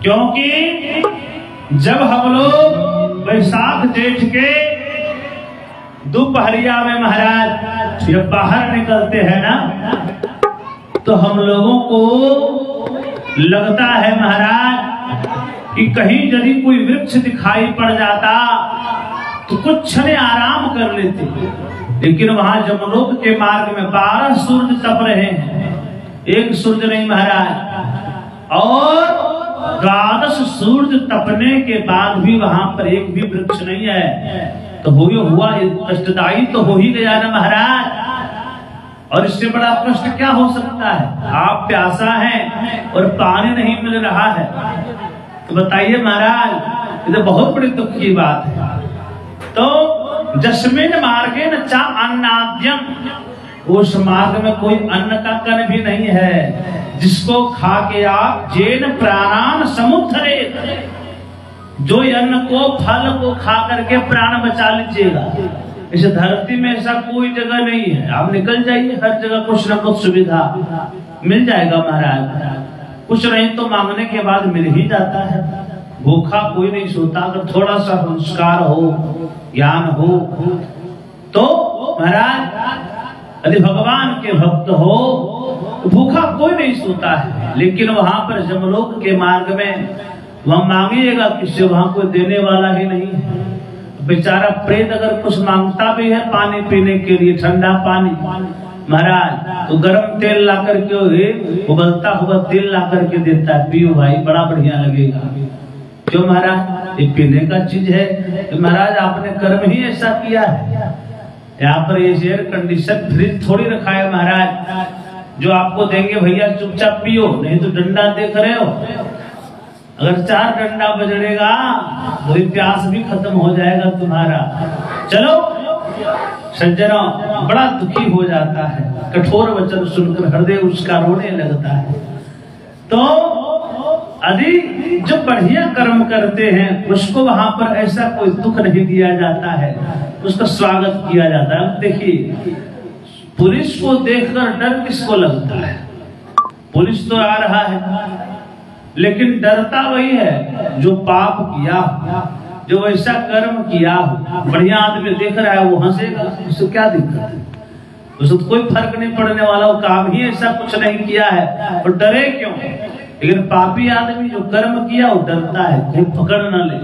क्योंकि जब हम लोग वैशाख जेठ के दोपहरिया में महाराज जब बाहर निकलते हैं ना, तो हम लोगों को लगता है महाराज कि कहीं यदि कोई वृक्ष दिखाई पड़ जाता तो कुछ क्षण आराम कर लेते। लेकिन वहां जमलोक के मार्ग में 12 सूर्य तप रहे हैं, एक सूर्य नहीं महाराज, और 12 सूर्य तपने के बाद भी वहां पर एक भी वृक्ष नहीं है। तो हुआ कष्टदायी तो हो ही गया ना महाराज। और इससे बड़ा कष्ट क्या हो सकता है। आप प्यासा हैं और पानी नहीं मिल रहा है, तो बताइए महाराज, ये तो बहुत बड़ी दुख की बात है। तो जस्मिन मार्गे न चा अन्नाद्यम, उस मार्ग में कोई अन्न का कण भी नहीं है जिसको खा के आप जेन प्राणान समुद्धरे, जो अन्न को फल को खा करके प्राण बचा लीजिएगा। इस धरती में ऐसा कोई जगह नहीं है, आप निकल जाइए, हर जगह कुछ न कुछ सुविधा। मिल जाएगा महाराज, कुछ नहीं तो मांगने के बाद मिल ही जाता है। भूखा कोई नहीं सोता, अगर थोड़ा सा संस्कार हो, ज्ञान हो तो महाराज यदि भगवान के भक्त हो तो भूखा कोई नहीं सोता है। लेकिन वहां पर जमलोक के मार्ग में वहां मांगिएगा किससे, वहां कोई देने वाला ही नहीं है। बेचारा प्रेत अगर कुछ मांगता भी है पानी पीने के लिए, ठंडा पानी महाराज, तो गरम तेल ला करके, उबलता हुआ तेल ला करके देता है, पियो भाई बड़ा बढ़िया लगेगा। क्यों महाराज, ये पीने का चीज है। तो महाराज आपने कर्म ही ऐसा किया है। यहाँ पर ये एयर कंडीशन फ्रिज थोड़ी रखा है महाराज जो आपको देंगे भैया चुपचाप पियो, नहीं तो डंडा देख रहे हो, अगर 4 डंडा बजड़ेगा तो प्यास भी खत्म हो जाएगा तुम्हारा। चलो सज्जनों, बड़ा दुखी हो जाता है, कठोर वचन सुनकर हृदय उसका रोने लगता है। तो यदि जो बढ़िया कर्म करते हैं उसको वहां पर ऐसा कोई दुख नहीं दिया जाता है, उसका स्वागत किया जाता है। देखिए पुलिस को देखकर डर किसको लगता है, पुलिस तो आ रहा है, लेकिन डरता वही है जो पाप किया, जो वैसा कर्म किया। बढ़िया आदमी देख रहा है वो हंसेगा, उसको क्या दिक्कत है, उसको कोई फर्क नहीं पड़ने वाला, वो काम ही ऐसा कुछ नहीं किया है और डरे क्यों। लेकिन पापी आदमी जो कर्म किया वो डरता है कहीं पकड़ न ले,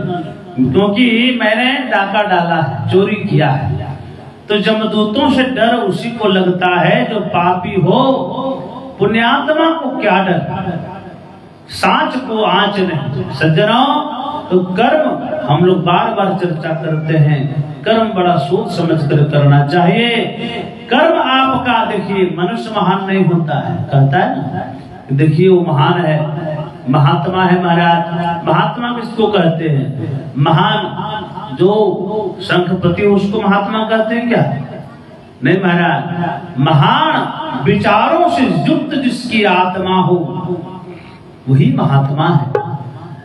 क्योंकि मैंने डाका डाला है, चोरी किया है। तो जमदूतों से डर उसी को लगता है जो पापी हो। पुण्यात्मा को क्या डर, सांच को आंच नहीं। सज्जनों, तो कर्म हम लोग बार बार चर्चा करते हैं, कर्म बड़ा सोच समझ कर करना चाहिए। कर्म आपका, देखिए मनुष्य महान नहीं होता है, कहता है ना, देखिए वो महान है, महात्मा है महाराज। महात्मा किसको कहते हैं, महान जो शंखपति उसको महात्मा कहते हैं क्या, नहीं महाराज। महान विचारों से युक्त जिसकी आत्मा हो वही महात्मा है।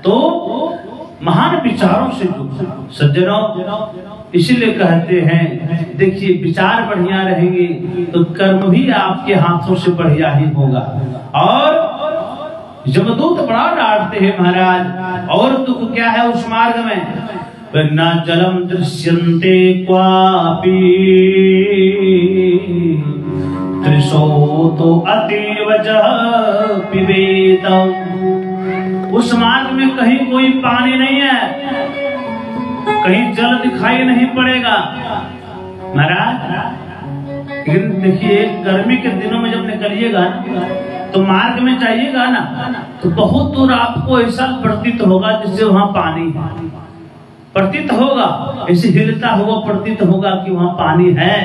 तो महान विचारों से युक्त सज्जनों, इसीलिए कहते हैं देखिए विचार बढ़िया रहेंगे तो कर्म भी आपके हाथों से बढ़िया ही होगा। और जमदूत बड़ा डांटते हैं महाराज, और दुख क्या है उस मार्ग में, न जलम दृश्यन्ते क्वापि त्रिशो तो अतीव पिबेत। उस मार्ग में कहीं कोई पानी नहीं है, कहीं जल दिखाई नहीं पड़ेगा महाराज। लेकिन देखिए गर्मी के दिनों में जब निकलिएगा तो मार्ग में जाइएगा ना, तो बहुत दूर आपको ऐसा प्रतीत होगा जिससे वहां पानी है, प्रतीत होगा, ऐसे हिलता हुआ प्रतीत होगा कि वहां पानी है,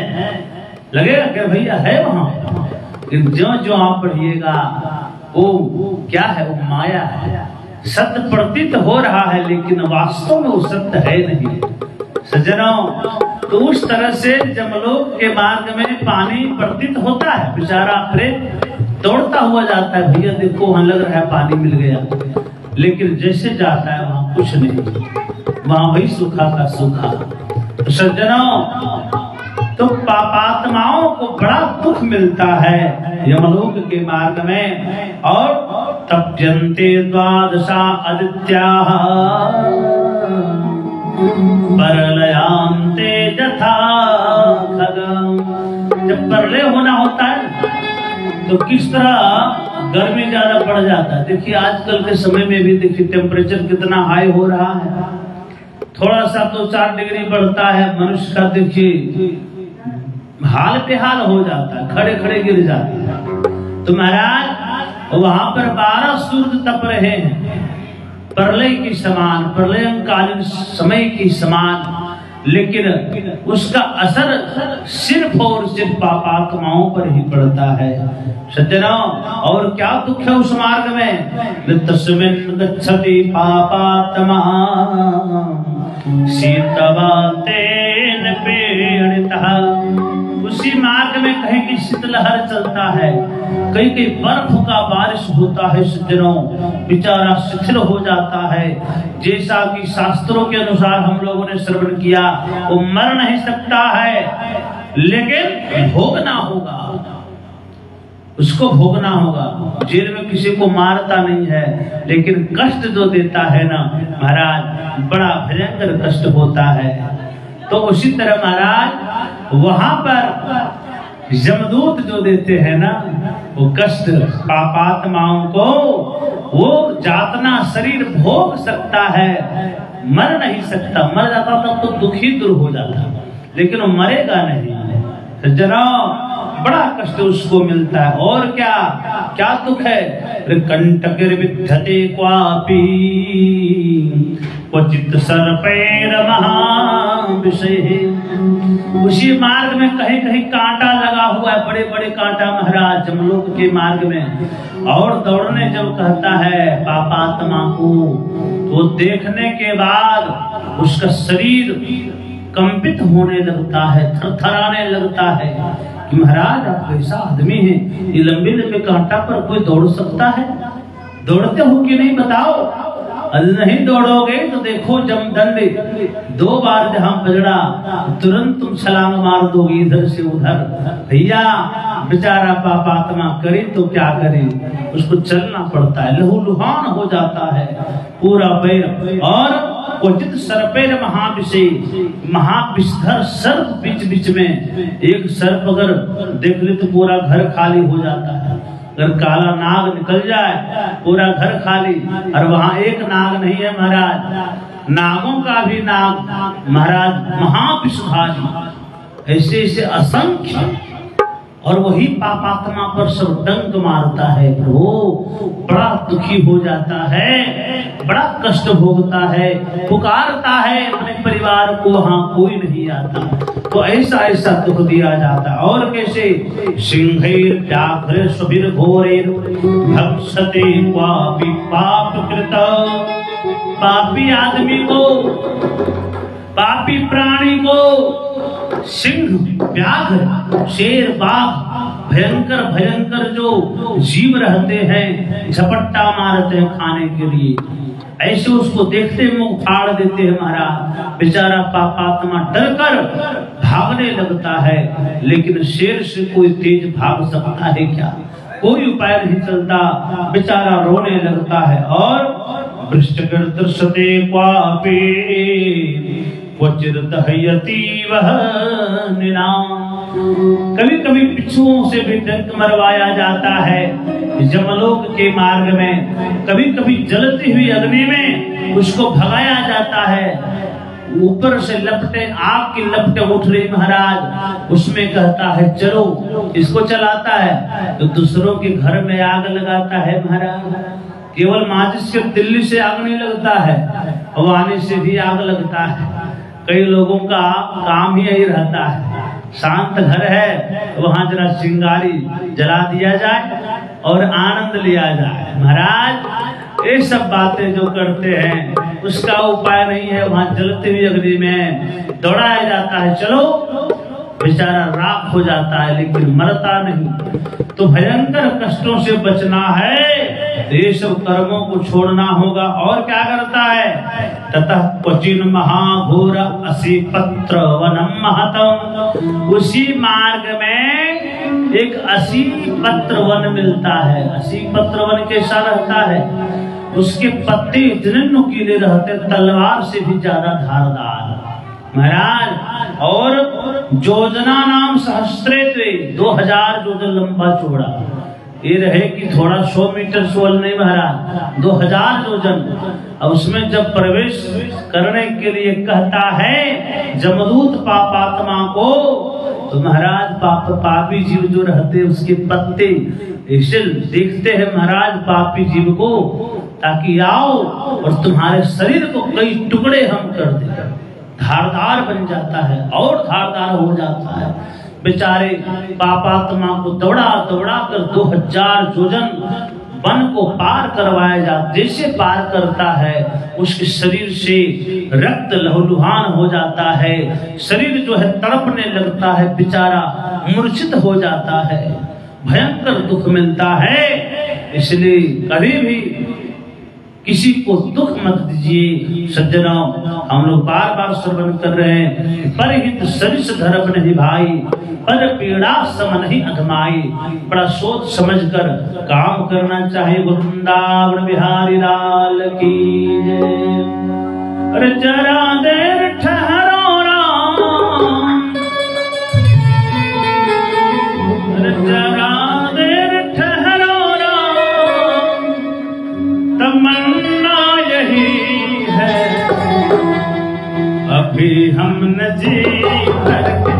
लगेगा कि भैया है वहां। लेकिन जो जो आप बढ़िएगा वो क्या है, वो माया है। सत्य प्रतीत हो रहा है लेकिन वास्तव में वो सत्य है नहीं सज्जनों। तो उस तरह से जमलोक के मार्ग में पानी प्रतीत होता है, बेचारा प्रेत दौड़ता हुआ जाता है, भैया देखो वहां लग रहा है पानी मिल गया, लेकिन जैसे जाता है वहां कुछ नहीं, वहां वही सूखा का सूखा। तो सज्जनों, तो पापात्माओं को बड़ा दुख मिलता है यमलोक के मार्ग में। और तप्यन्ते द्वादशा आदित्याः परलयांते यथा खगम्। जब प्रलय होना होता है तो किस तरह गर्मी ज्यादा बढ़ जाता है। देखिए आजकल के समय में भी देखिए टेम्परेचर कितना हाई हो रहा है, थोड़ा सा तो 4 डिग्री बढ़ता है, मनुष्य का देखिए हाल बेहाल हो जाता है, खड़े खड़े गिर जाते हैं। तो महाराज वहां पर 12 सूर्य तप रहे हैं, प्रलय की समान, प्रलयकालीन समय की समान, लेकिन उसका असर सिर्फ और सिर्फ पापात्माओं पर ही पड़ता है सज्जनों। और क्या दुख है उस मार्ग में, तस्मिन् गच्छति पापात्मा शीतवातेन पीड़ितः। उसी मार्ग में कहीं की शीतलहर चलता है, कहीं कहीं बर्फ का बारिश होता है सज्जनों, बेचारा शिथिल हो जाता है। जैसा कि शास्त्रों के अनुसार हम लोगों ने श्रवण किया, वो मर नहीं सकता है लेकिन भोगना होगा। उसको भोगना होगा। जेल में किसी को मारता नहीं है, लेकिन कष्ट जो देता है ना महाराज, बड़ा भयंकर कष्ट होता है। तो उसी तरह महाराज वहां पर यमदूत जो देते हैं ना, वो कष्ट पापात्माओं को वो जातना शरीर भोग सकता है, मर नहीं सकता। मर जाता तब तो दुख ही दूर हो जाता, लेकिन वो मरेगा नहीं। तो जरा बड़ा कष्ट उसको मिलता है। और क्या क्या दुख है? कंटकर विद्धते क्वापि क्वचित सर्पैर महाविषये। उसी मार्ग में कहीं कहीं कांटा लगा हुआ है, बड़े बड़े कांटा महाराज जमलोक के मार्ग में। और दौड़ने जब कहता है पापात्मा को, तो देखने के बाद उसका शरीर कंपित होने लगता है, थरथराने लगता है कि महाराज आप ऐसा आदमी है, ये लंबे लंबे कांटा पर कोई दौड़ सकता है? दौड़ते हो कि नहीं बताओ? नहीं दौड़ोगे तो देखो जमदंड 2 बार जहां बजड़ा तुरंत तुम छलांग मार दोगे इधर से उधर। भैया बेचारा पापात्मा करे तो क्या करे, उसको चलना पड़ता है, लहूलुहान हो जाता है पूरा पैर। और क्वचित सर्पैर महाविषय, महाविषधर सर्प बीच बीच में। एक सर्प अगर देख ले तो पूरा घर खाली हो जाता है। अगर काला नाग निकल जाए पूरा घर खाली, और वहां एक नाग नहीं है महाराज, नागों का भी नाग महाराज महाविषधारी, ऐसे ऐसे असंख्य। और वही पापात्मा पर सब डंक मारता है। वो बड़ा दुखी हो जाता है, बड़ा कष्ट भोगता है, पुकारता है अपने परिवार को, वहां कोई नहीं आता। तो ऐसा ऐसा दुख दिया जाता। और कैसे? सिंहैर व्याघ्र सुबीर घोरेर भक्षते क्वापि पापकृत। पापी आदमी को, पापी प्राणी को सिंह, व्याघ्र, शेर, बाघ, भयंकर भयंकर जो जीव रहते हैं, झपट्टा मारते हैं खाने के लिए। ऐसे उसको देखते मुंह फाड़ देते हैं महाराज। बेचारा पापात्मा डरकर भागने लगता है, लेकिन शेर से कोई तेज भाग सकता है क्या? कोई उपाय नहीं चलता, बेचारा रोने लगता है। और वृष्टिकर दृश्यते क्वापि क्वचित दह्यति वह निनाम। कभी कभी बिच्छुओं से भी डंक मरवाया जाता है जमलोक के मार्ग में। कभी कभी जलती हुई अग्नि में उसको भगाया जाता है। ऊपर से लपटे, आग की लपटे उठ रही महाराज, उसमें कहता है चलो। इसको चलाता है तो दूसरों के घर में आग लगाता है महाराज। केवल माचिस के तिल्ली से आग नहीं लगता है, वाणी से भी आग लगता है। कई लोगों का काम ही यही रहता है, शांत घर है वहां जरा चिंगारी जला दिया जाए और आनंद लिया जाए। महाराज ये सब बातें जो करते हैं उसका उपाय नहीं है। वहां जलती हुई अग्नि में दौड़ाया जाता है, चलो। बेचारा राख हो जाता है लेकिन मरता नहीं। तो भयंकर कष्टों से बचना है तो ये सब कर्मों को छोड़ना होगा। और क्या करता है? ततः क्वचिन महाघोर असी पत्र वनम महतम। उसी मार्ग में एक असी पत्र वन मिलता है। असी पत्र वन कैसा रहता है? उसके पत्ते इतने नुकीले रहते, तलवार से भी ज्यादा धारदार महाराज। और योजना नाम सहस्त्रे 2000 योजन लंबा चौड़ा। ये रहे कि थोड़ा 100 मीटर सोल नहीं महाराज, 2000 योजन। अब उसमें जब प्रवेश करने के लिए कहता है जमदूत पापात्मा को, तो महाराज पापी जीव जो रहते उसके पत्ते ऐसे देखते हैं महाराज पापी जीव को, ताकि आओ और तुम्हारे शरीर को कई टुकड़े हम कर दें। धारदार बन जाता है और धारदार हो जाता है। बेचारे पापात्मा को दौड़ा दौड़ा कर 2000 योजन वन को पार करवाया जाता। जैसे पार करता है उसके शरीर से रक्त लहूलुहान हो जाता है, शरीर जो है तड़पने लगता है, बेचारा मूर्छित हो जाता है, भयंकर दुख मिलता है। इसलिए कभी भी किसी को दुख मत दीजिए। सज्जनों, हम लोग बार बार श्रवण कर रहे हैं, परहित सरिस धर्म नहीं भाई, पर पीड़ा सम नहीं अधमाई। बड़ा सोच समझ कर काम करना चाहिए। वृंदावन बिहारी लाल की जय। अरे जरा देर ठहरो राम, अरे जरा देर ठहरो राम, तमन्ना यही है अभी हमने जी भर के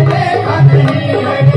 देखा नहीं है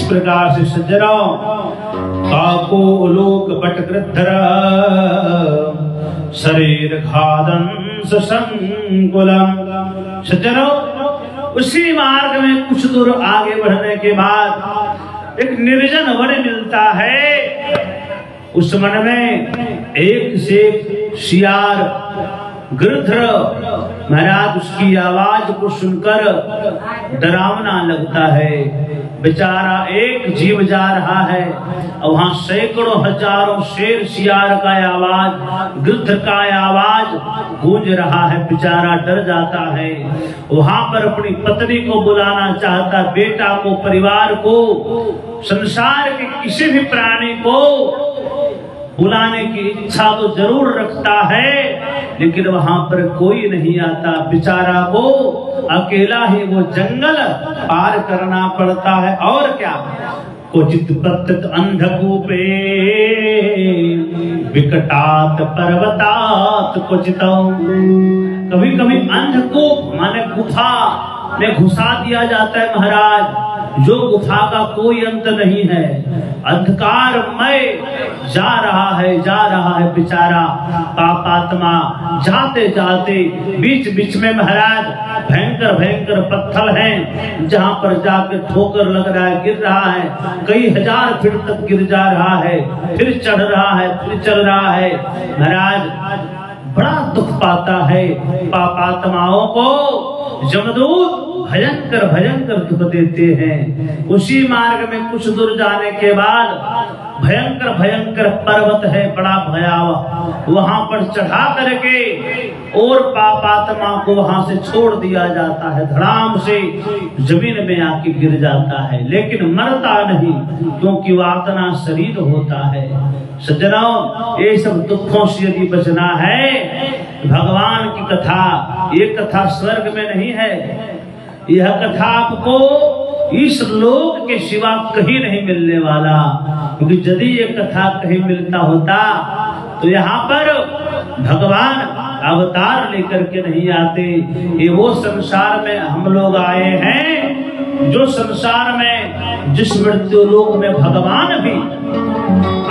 प्रकार से सज्जनों, काको लोक पटकृद्धर शरीर खादंस संकुलम। सज्जनों, उसी मार्ग में कुछ दूर आगे बढ़ने के बाद एक निर्जन वन मिलता है। उस वन में एक से शियार गिरधर महाराज उसकी आवाज को सुनकर डरावना लगता है। बेचारा एक जीव जा रहा है और वहां सैकड़ों हजारों शेर शियार का आवाज, गिरधर का आवाज गूंज रहा है। बेचारा डर जाता है। वहां पर अपनी पत्नी को बुलाना चाहता, बेटा को, परिवार को, संसार के किसी भी प्राणी को बुलाने की इच्छा तो जरूर रखता है, लेकिन वहां पर कोई नहीं आता। बेचारा को अकेला ही वो जंगल पार करना पड़ता है। और क्या, क्वचित प्रत्यत अंधकूपे विकटात पर्वतात क्वचित। कभी कभी अंधकूप माने गुफा में घुसा दिया जाता है महाराज, जो गुफा का कोई अंत नहीं है। अंधकारमय जा रहा है बेचारा पापात्मा। जाते जाते बीच बीच में महाराज भयंकर भयंकर पत्थर हैं, जहां पर जाके ठोकर लग रहा है, गिर रहा है, कई हजार फीट तक गिर जा रहा है, फिर चढ़ रहा है, फिर चल रहा है। महाराज बड़ा दुख पाता है। पापात्माओं को जमदूत भयंकर भयंकर दुख देते हैं। उसी मार्ग में कुछ दूर जाने के बाद भयंकर भयंकर पर्वत है, बड़ा भयावह। वहां पर चढ़ा करके और पापात्मा को वहां से छोड़ दिया जाता है। धड़ाम से जमीन में आके गिर जाता है, लेकिन मरता नहीं, क्योंकि वातना शरीर होता है। सज्जनों, ये सब दुखों से यदि बचना है, भगवान की कथा, ये कथा स्वर्ग में नहीं है। यह कथा आपको इस लोक के सिवा कहीं नहीं मिलने वाला, क्योंकि यदि ये कथा कहीं मिलता होता तो यहाँ पर भगवान अवतार लेकर के नहीं आते। ये वो संसार में हम लोग आए हैं, जो संसार में जिस मृत्यु लोक में भगवान भी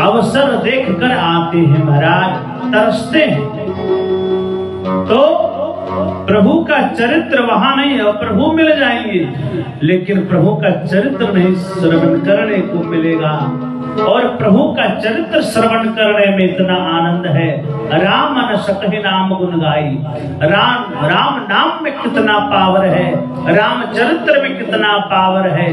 अवसर देख कर आते हैं महाराज, तरसते हैं। तो प्रभु का चरित्र वहां नहीं है, प्रभु मिल जाएंगे, लेकिन प्रभु का चरित्र नहीं श्रवण करने को मिलेगा। और प्रभु का चरित्र श्रवण करने में इतना आनंद है। राम न सकहि नाम गुण गाई। राम नाम में कितना पावर है, राम चरित्र में कितना पावर है,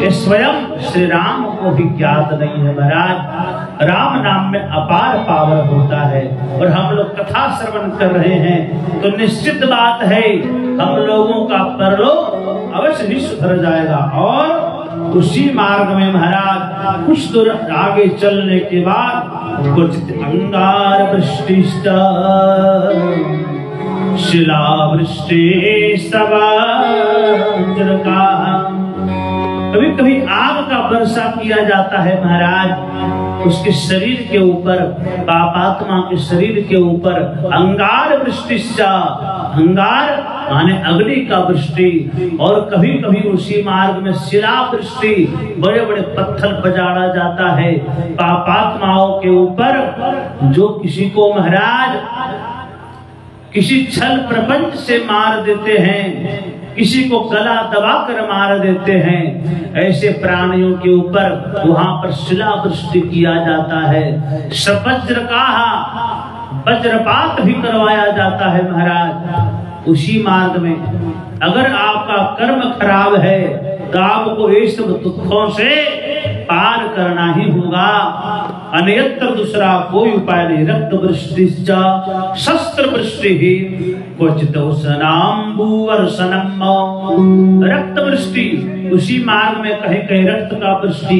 ये स्वयं श्री राम को भी ज्ञात नहीं है महाराज। राम नाम में अपार पावर होता है। और हम लोग कथा श्रवण कर रहे हैं तो निश्चित बात है हम लोगों का परलोक अवश्य ही सुधर जाएगा। और उसी मार्ग में महाराज कुछ दूर आगे चलने के बाद कुछ अंगार वृष्टि शिला वृष्टि का, कभी कभी आग का वर्षा किया जाता है महाराज उसके शरीर के ऊपर, पापात्मा के शरीर के ऊपर। अंगार वृष्टि, अंगार माने अग्नि का वृष्टि। और कभी कभी उसी मार्ग में शिला वृष्टि, बड़े बड़े पत्थर बजाड़ा जाता है पापात्माओं के ऊपर, जो किसी को महाराज किसी छल प्रपंच से मार देते हैं, किसी को गला दबाकर मार देते हैं। ऐसे प्राणियों के ऊपर वहां पर शिला वृष्टि किया जाता है। सवज्र का वज्रपात भी करवाया जाता है महाराज। उसी मार्ग में अगर आपका कर्म खराब है तो आपको ये सब दुखों से पार करना ही होगा, अन्यत्र दूसरा कोई उपाय नहीं। रक्त वृष्टि शस्त्र वृष्टि ही क्वचित रक्त वृष्टि, उसी मार्ग में कहीं कहीं रक्त का वृष्टि,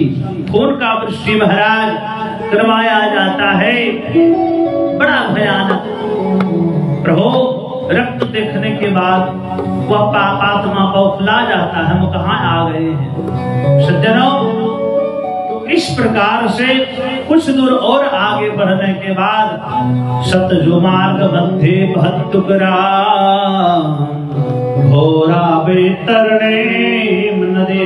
खून का वृष्टि महाराज करवाया जाता है। बड़ा भयानक। प्रभु रक्त देखने के बाद वह पापात्मा बौखला जाता है, हम कहाँ आ गए हैं। सज्जनों, इस प्रकार से कुछ दूर और आगे बढ़ने के बाद सतजो मार्ग मध्य भत्तुकरा घोरा बेतरणे नदी,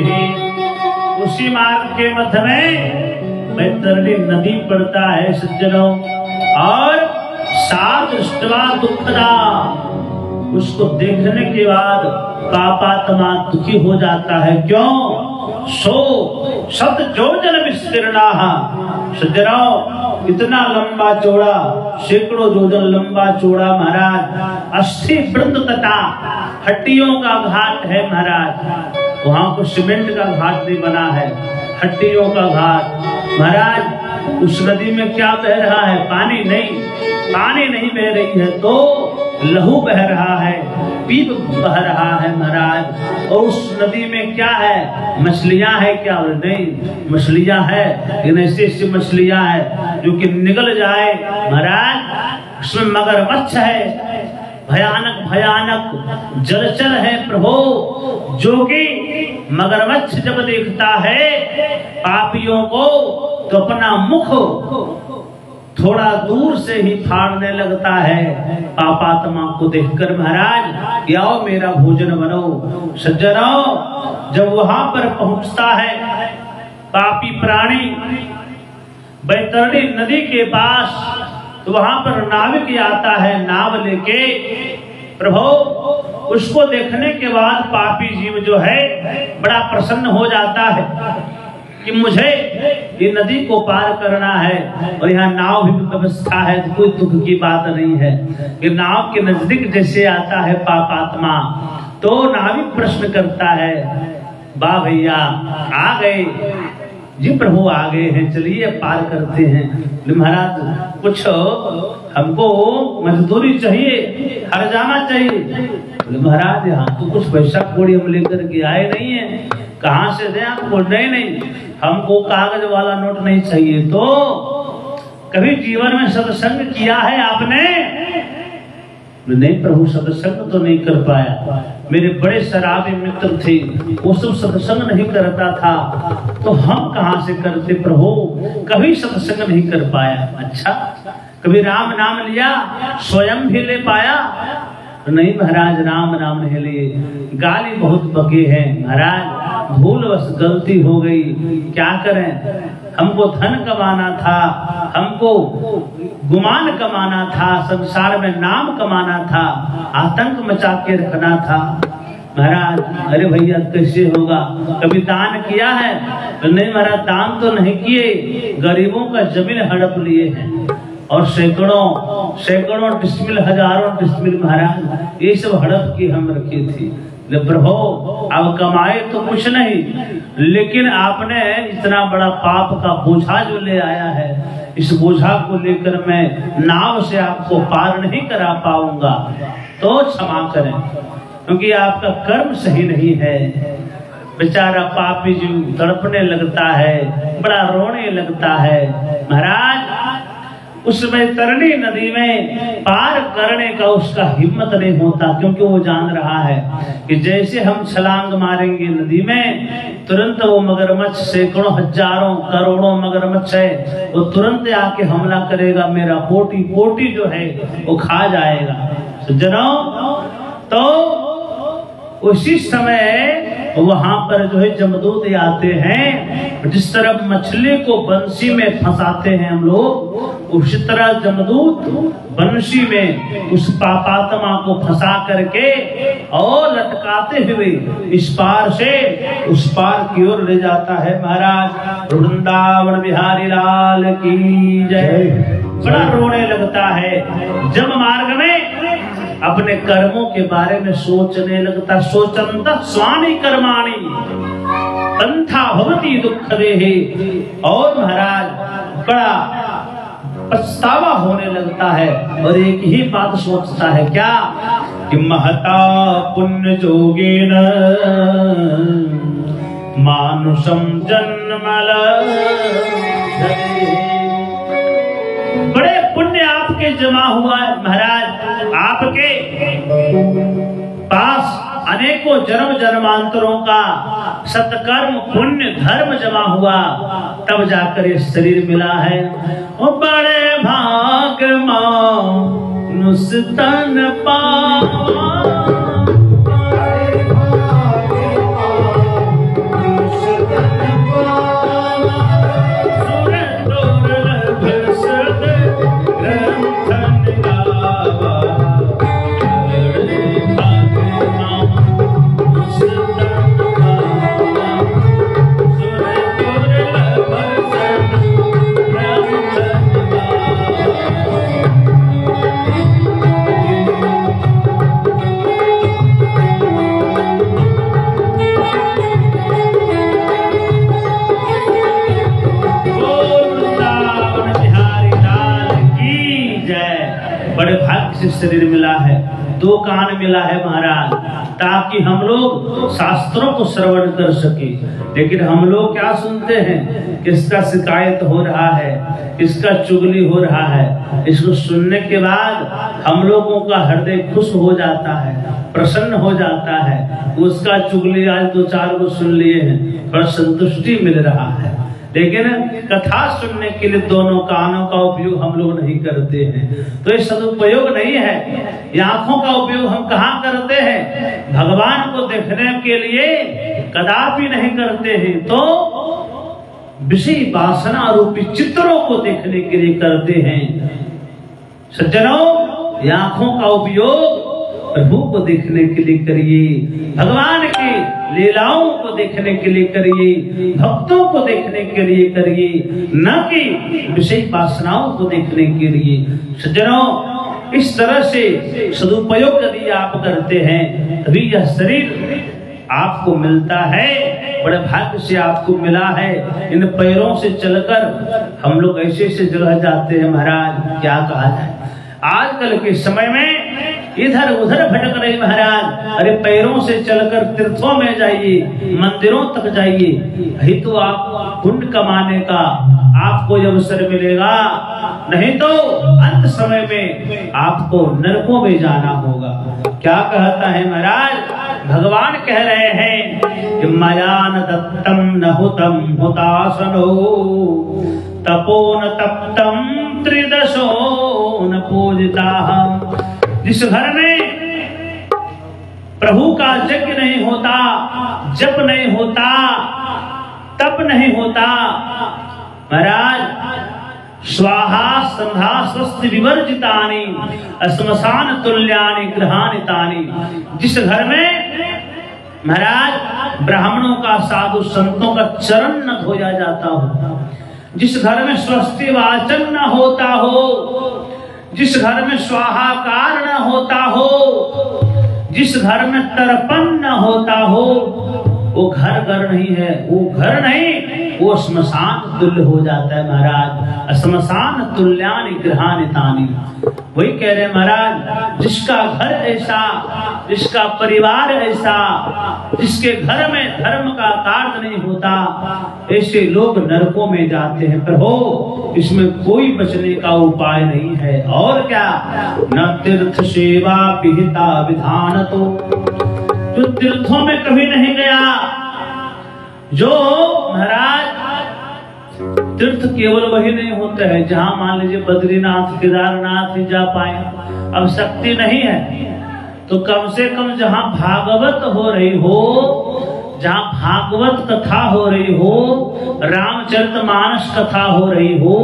उस उसी मार्ग के मध्य में बैतरणी नदी पड़ता है सज्जनों। और सा दृष्टवा दुखदा, उसको देखने के बाद पापात्मा दुखी हो जाता है। क्यों? सो शत योजन विस्तीर्णा, सज्जनों इतना लंबा चौड़ा, सैकड़ों योजन लंबा चौड़ा महाराज अस्थि वृंद तथा हड्डियों का घाट है महाराज। वहां को सीमेंट का घाट नहीं बना है, हड्डियों का घाट महाराज। उस नदी में क्या बह रहा है? पानी नहीं, पानी नहीं बह रही है तो लहू बह रहा है, पीप बह रहा है महाराज। और उस नदी में क्या है? मछलियां है क्या? नहीं, मछलियां है लेकिन ऐसी ऐसी मछलियां है जो कि निगल जाए महाराज। उसमें मगरमच्छ है, भयानक भयानक जलचर है प्रभु, जो कि मगरमच्छ जब देखता है पापियों को तो अपना मुख थोड़ा दूर से ही फाड़ने लगता है पापात्मा को देखकर महाराज। कि आओ मेरा भोजन बनो। सज्जनों जब वहां पर पहुंचता है पापी प्राणी बैतरणी नदी के पास, तो वहां पर नाविक आता है नाव लेके प्रभु। उसको देखने के बाद पापी जीव जो है बड़ा प्रसन्न हो जाता है कि मुझे ये नदी को पार करना है और यहाँ नाव भी व्यवस्था है, तो कोई दुख की बात नहीं है। कि नाव के नजदीक जैसे आता है पापात्मा तो नाविक प्रश्न करता है, वाह भैया आ गए जी प्रभु, आ गए हैं, चलिए पार करते हैं। महाराज कुछ हमको मजदूरी चाहिए, हर जाना चाहिए। महाराज यहाँ तो कुछ पैसा कौड़ी हम लेकर के आए नहीं है, कहाँ से दें आपको? नहीं, हमको कागज वाला नोट नहीं चाहिए। तो कभी जीवन में सत्संग किया है आपने? नहीं प्रभु, सत्संग तो नहीं कर पाया। मेरे बड़े शराबी मित्र थे, वो सब सत्संग नहीं करता था, तो हम कहाँ से करते प्रभु? कभी सत्संग नहीं कर पाया। अच्छा, कभी राम नाम लिया, स्वयं भी ले पाया? नहीं महाराज, राम नाम नहीं लिए। गाली बहुत बके हैं महाराज, भूलवश गलती हो गई, क्या करें? हमको धन कमाना था, हमको गुमान कमाना था, संसार में नाम कमाना था, आतंक मचा के रखना था महाराज। अरे भैया कैसे होगा? कभी दान किया है? नहीं महाराज, दान तो नहीं किए, गरीबों का जमीन हड़प लिए हैं और सैकड़ों डिस्मिल, हजारों डिस्मिल महाराज ये सब हड़प की हम रखी थी। प्रभु अब कमाए तो कुछ नहीं, लेकिन आपने इतना बड़ा पाप का बोझा जो ले आया है, इस बोझा को लेकर मैं नाव से आपको पार नहीं करा पाऊंगा, तो क्षमा करें, क्योंकि आपका कर्म सही नहीं है। बेचारा पापी जीव तड़पने लगता है, बड़ा रोने लगता है महाराज। उस बैतरणी नदी में पार करने का उसका हिम्मत नहीं होता, क्योंकि वो जान रहा है कि जैसे हम छलांग मारेंगे नदी में, तुरंत वो मगरमच्छ, सैकड़ों हजारों करोड़ों मगरमच्छ है, वो तुरंत आके हमला करेगा, मेरा पोटी पोटी जो है वो खा जाएगा। सज्जनों, तो उसी समय वहां पर जो है जमदूत आते हैं। जिस तरह मछली को बंसी में फंसाते हैं हम लोग, उसी तरह जमदूत बंसी में उस पापात्मा को फंसा करके और लटकाते हुए इस पार से उस पार की ओर ले जाता है महाराज। वृंदावन बिहारी लाल की जय। बड़ा रोने लगता है जब मार्ग में अपने कर्मों के बारे में सोचने लगता। सोचंत स्वामी कर्माणि पंथा भवती दुख देहे। और महाराज बड़ा पछतावा होने लगता है और एक ही बात सोचता है, क्या कि महता पुण्य जोगेन मानुषम जन्मल। बड़े पुण्य आपके जमा हुआ है महाराज, आपके पास अनेकों जन्म जन्मांतरों का सत्कर्म पुण्य धर्म जमा हुआ, तब जाकर ये शरीर मिला है। ओ बड़े भाग मानुष तन पावा, बड़े भाग मानुष तन पावा। शरीर मिला है, 2 कान मिला है महाराज, ताकि हम लोग शास्त्रों को श्रवण कर सके। लेकिन हम लोग क्या सुनते हैं, किसका शिकायत हो रहा है, किसका चुगली हो रहा है। इसको सुनने के बाद हम लोगों का हृदय खुश हो जाता है, प्रसन्न हो जाता है। उसका चुगली आज 2-4 को सुन लिए हैं, थोड़ा संतुष्टि मिल रहा है। लेकिन कथा सुनने के लिए दोनों कानों का उपयोग हम लोग नहीं करते हैं, तो ये सदुपयोग नहीं है। ये आंखों का उपयोग हम कहाँ करते हैं, भगवान को देखने के लिए कदापि नहीं करते हैं, तो विषय वासना रूपी चित्रों को देखने के लिए करते हैं। सज्जनों, ये आंखों का उपयोग प्रभु को देखने के लिए करिए, भगवान की लीलाओं को देखने के लिए करिए, भक्तों को देखने के लिए करिए, न कि विषय वासनाओं को देखने के लिए। सज्जनों, इस तरह से सदुपयोग यदि आप करते हैं तभी यह शरीर आपको मिलता है। बड़े भाग्य से आपको मिला है। इन पैरों से चलकर हम लोग ऐसे ऐसे जगह जाते हैं महाराज, क्या कहा जाए। आजकल के समय में इधर उधर भटक रहे महाराज। अरे पैरों से चलकर तीर्थों में जाइए, मंदिरों तक जाइए, यही तो आप पुण्य कमाने का आपको अवसर मिलेगा। नहीं तो अंत समय में आपको नरकों में जाना होगा। क्या कहता है महाराज, भगवान कह रहे हैं कि मया न दत्तम न हुतम हुतासनो तपो न तप्तम त्रिदशो न पूजिता। जिस घर में प्रभु का यज्ञ नहीं होता, जप नहीं होता, तप नहीं होता महाराज, स्वाहा संधा स्वस्ति विवर्जितानि श्मशान तुल्यानि गृहाणि तानि। जिस घर में महाराज ब्राह्मणों का, साधु संतों का चरण न धोया जाता हो, जिस घर में स्वस्ति वाचन न होता हो, जिस घर में स्वाहाकार न होता हो, जिस घर में तर्पण न होता हो, वो घर नहीं है, वो घर नहीं, वो श्मशान तुल्य हो जाता है महाराज। श्मशान तुल्यानि गृहाणि तानि। वही कह रहे महाराज, जिसका घर ऐसा, जिसका परिवार ऐसा, जिसके घर में धर्म का कार्य नहीं होता, ऐसे लोग नरकों में जाते हैं। प्रभु, इसमें कोई बचने का उपाय नहीं है। और क्या, न तीर्थ सेवा विहिता विधान। तो जो तीर्थों में कभी नहीं गया, जो महाराज तीर्थ केवल वही नहीं होता है जहां मान लीजिए बद्रीनाथ केदारनाथ ही जा पाए, अब शक्ति नहीं है तो कम से कम जहां भागवत हो रही हो, जहां भागवत कथा हो रही हो, रामचरितमानस कथा हो रही हो,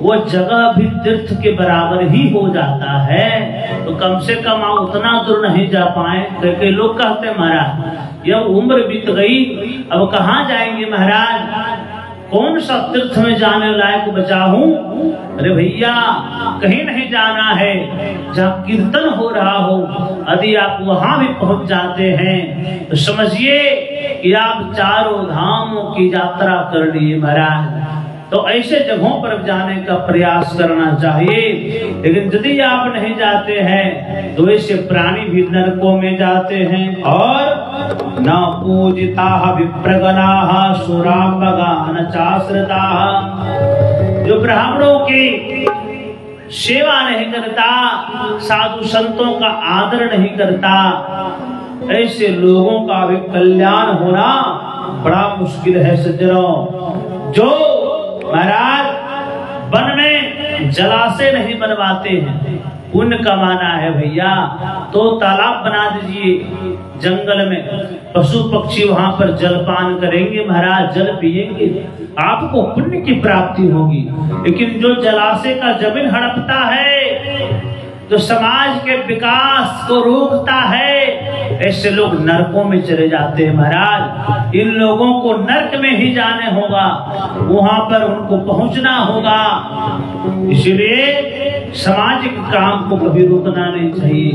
वो जगह भी तीर्थ के बराबर ही हो जाता है। तो कम से कम आप उतना दूर नहीं जा पाए। कई लोग कहते हैं महाराज यह उम्र बीत गई, अब कहाँ जाएंगे महाराज, कौन सा तीर्थ में जाने लायक बचा हूँ। अरे भैया, कहीं नहीं जाना है, जहाँ कीर्तन हो रहा हो, यदि आप वहां भी पहुंच जाते हैं तो समझिए कि आप चारों धामों की यात्रा कर लिए महाराज। तो ऐसे जगहों पर जाने का प्रयास करना चाहिए। लेकिन यदि आप नहीं जाते हैं तो ऐसे प्राणी भी नरकों में जाते हैं। और न पूजिता विप्रगना सुरांबगा न चाश्रिता। जो ब्राह्मणों की सेवा नहीं करता, साधु संतों का आदर नहीं करता, ऐसे लोगों का भी कल्याण होना बड़ा मुश्किल है सज्जनों। जो महाराज वन में जलाशय नहीं बनवाते हैं, पुण्य कमाना है भैया तो तालाब बना दीजिए, जंगल में पशु पक्षी वहां पर जलपान करेंगे महाराज, जल पिएंगे, आपको पुण्य की प्राप्ति होगी। लेकिन जो जलाशय का जमीन हड़पता है, जो समाज के विकास को रोकता है, ऐसे लोग नरकों में चले जाते हैं महाराज। इन लोगों को नरक में ही जाने होगा, वहां पर उनको पहुंचना होगा। इसलिए सामाजिक काम को कभी रोकना नहीं चाहिए।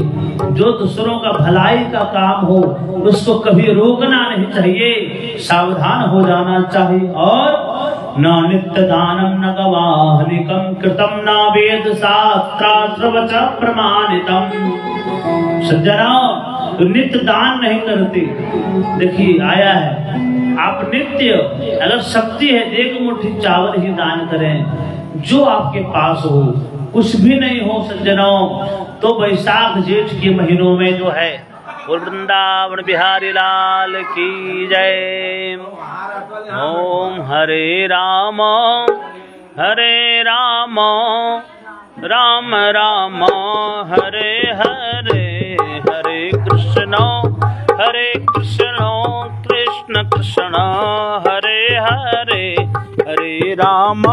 जो दूसरों का भलाई का काम हो उसको कभी रोकना नहीं चाहिए, सावधान हो जाना चाहिए। और न नित्य दानम न गवाहनिकम कृतम न वेद शास्त्राश्रवच प्रमाणितम। सज्जनों, तो नित्य दान नहीं करते। देखिए आया है, आप नित्य अगर शक्ति है एक मुट्ठी चावल ही दान करें, जो आपके पास हो, कुछ भी नहीं हो सज्जनों, तो वैशाख जेठ के महीनों में जो है वृंदावन बिहारी लाल की जय। ओम हरे राम राम राम हरे हरे, हरे कृष्ण कृष्ण कृष्ण हरे हरे, हरे राम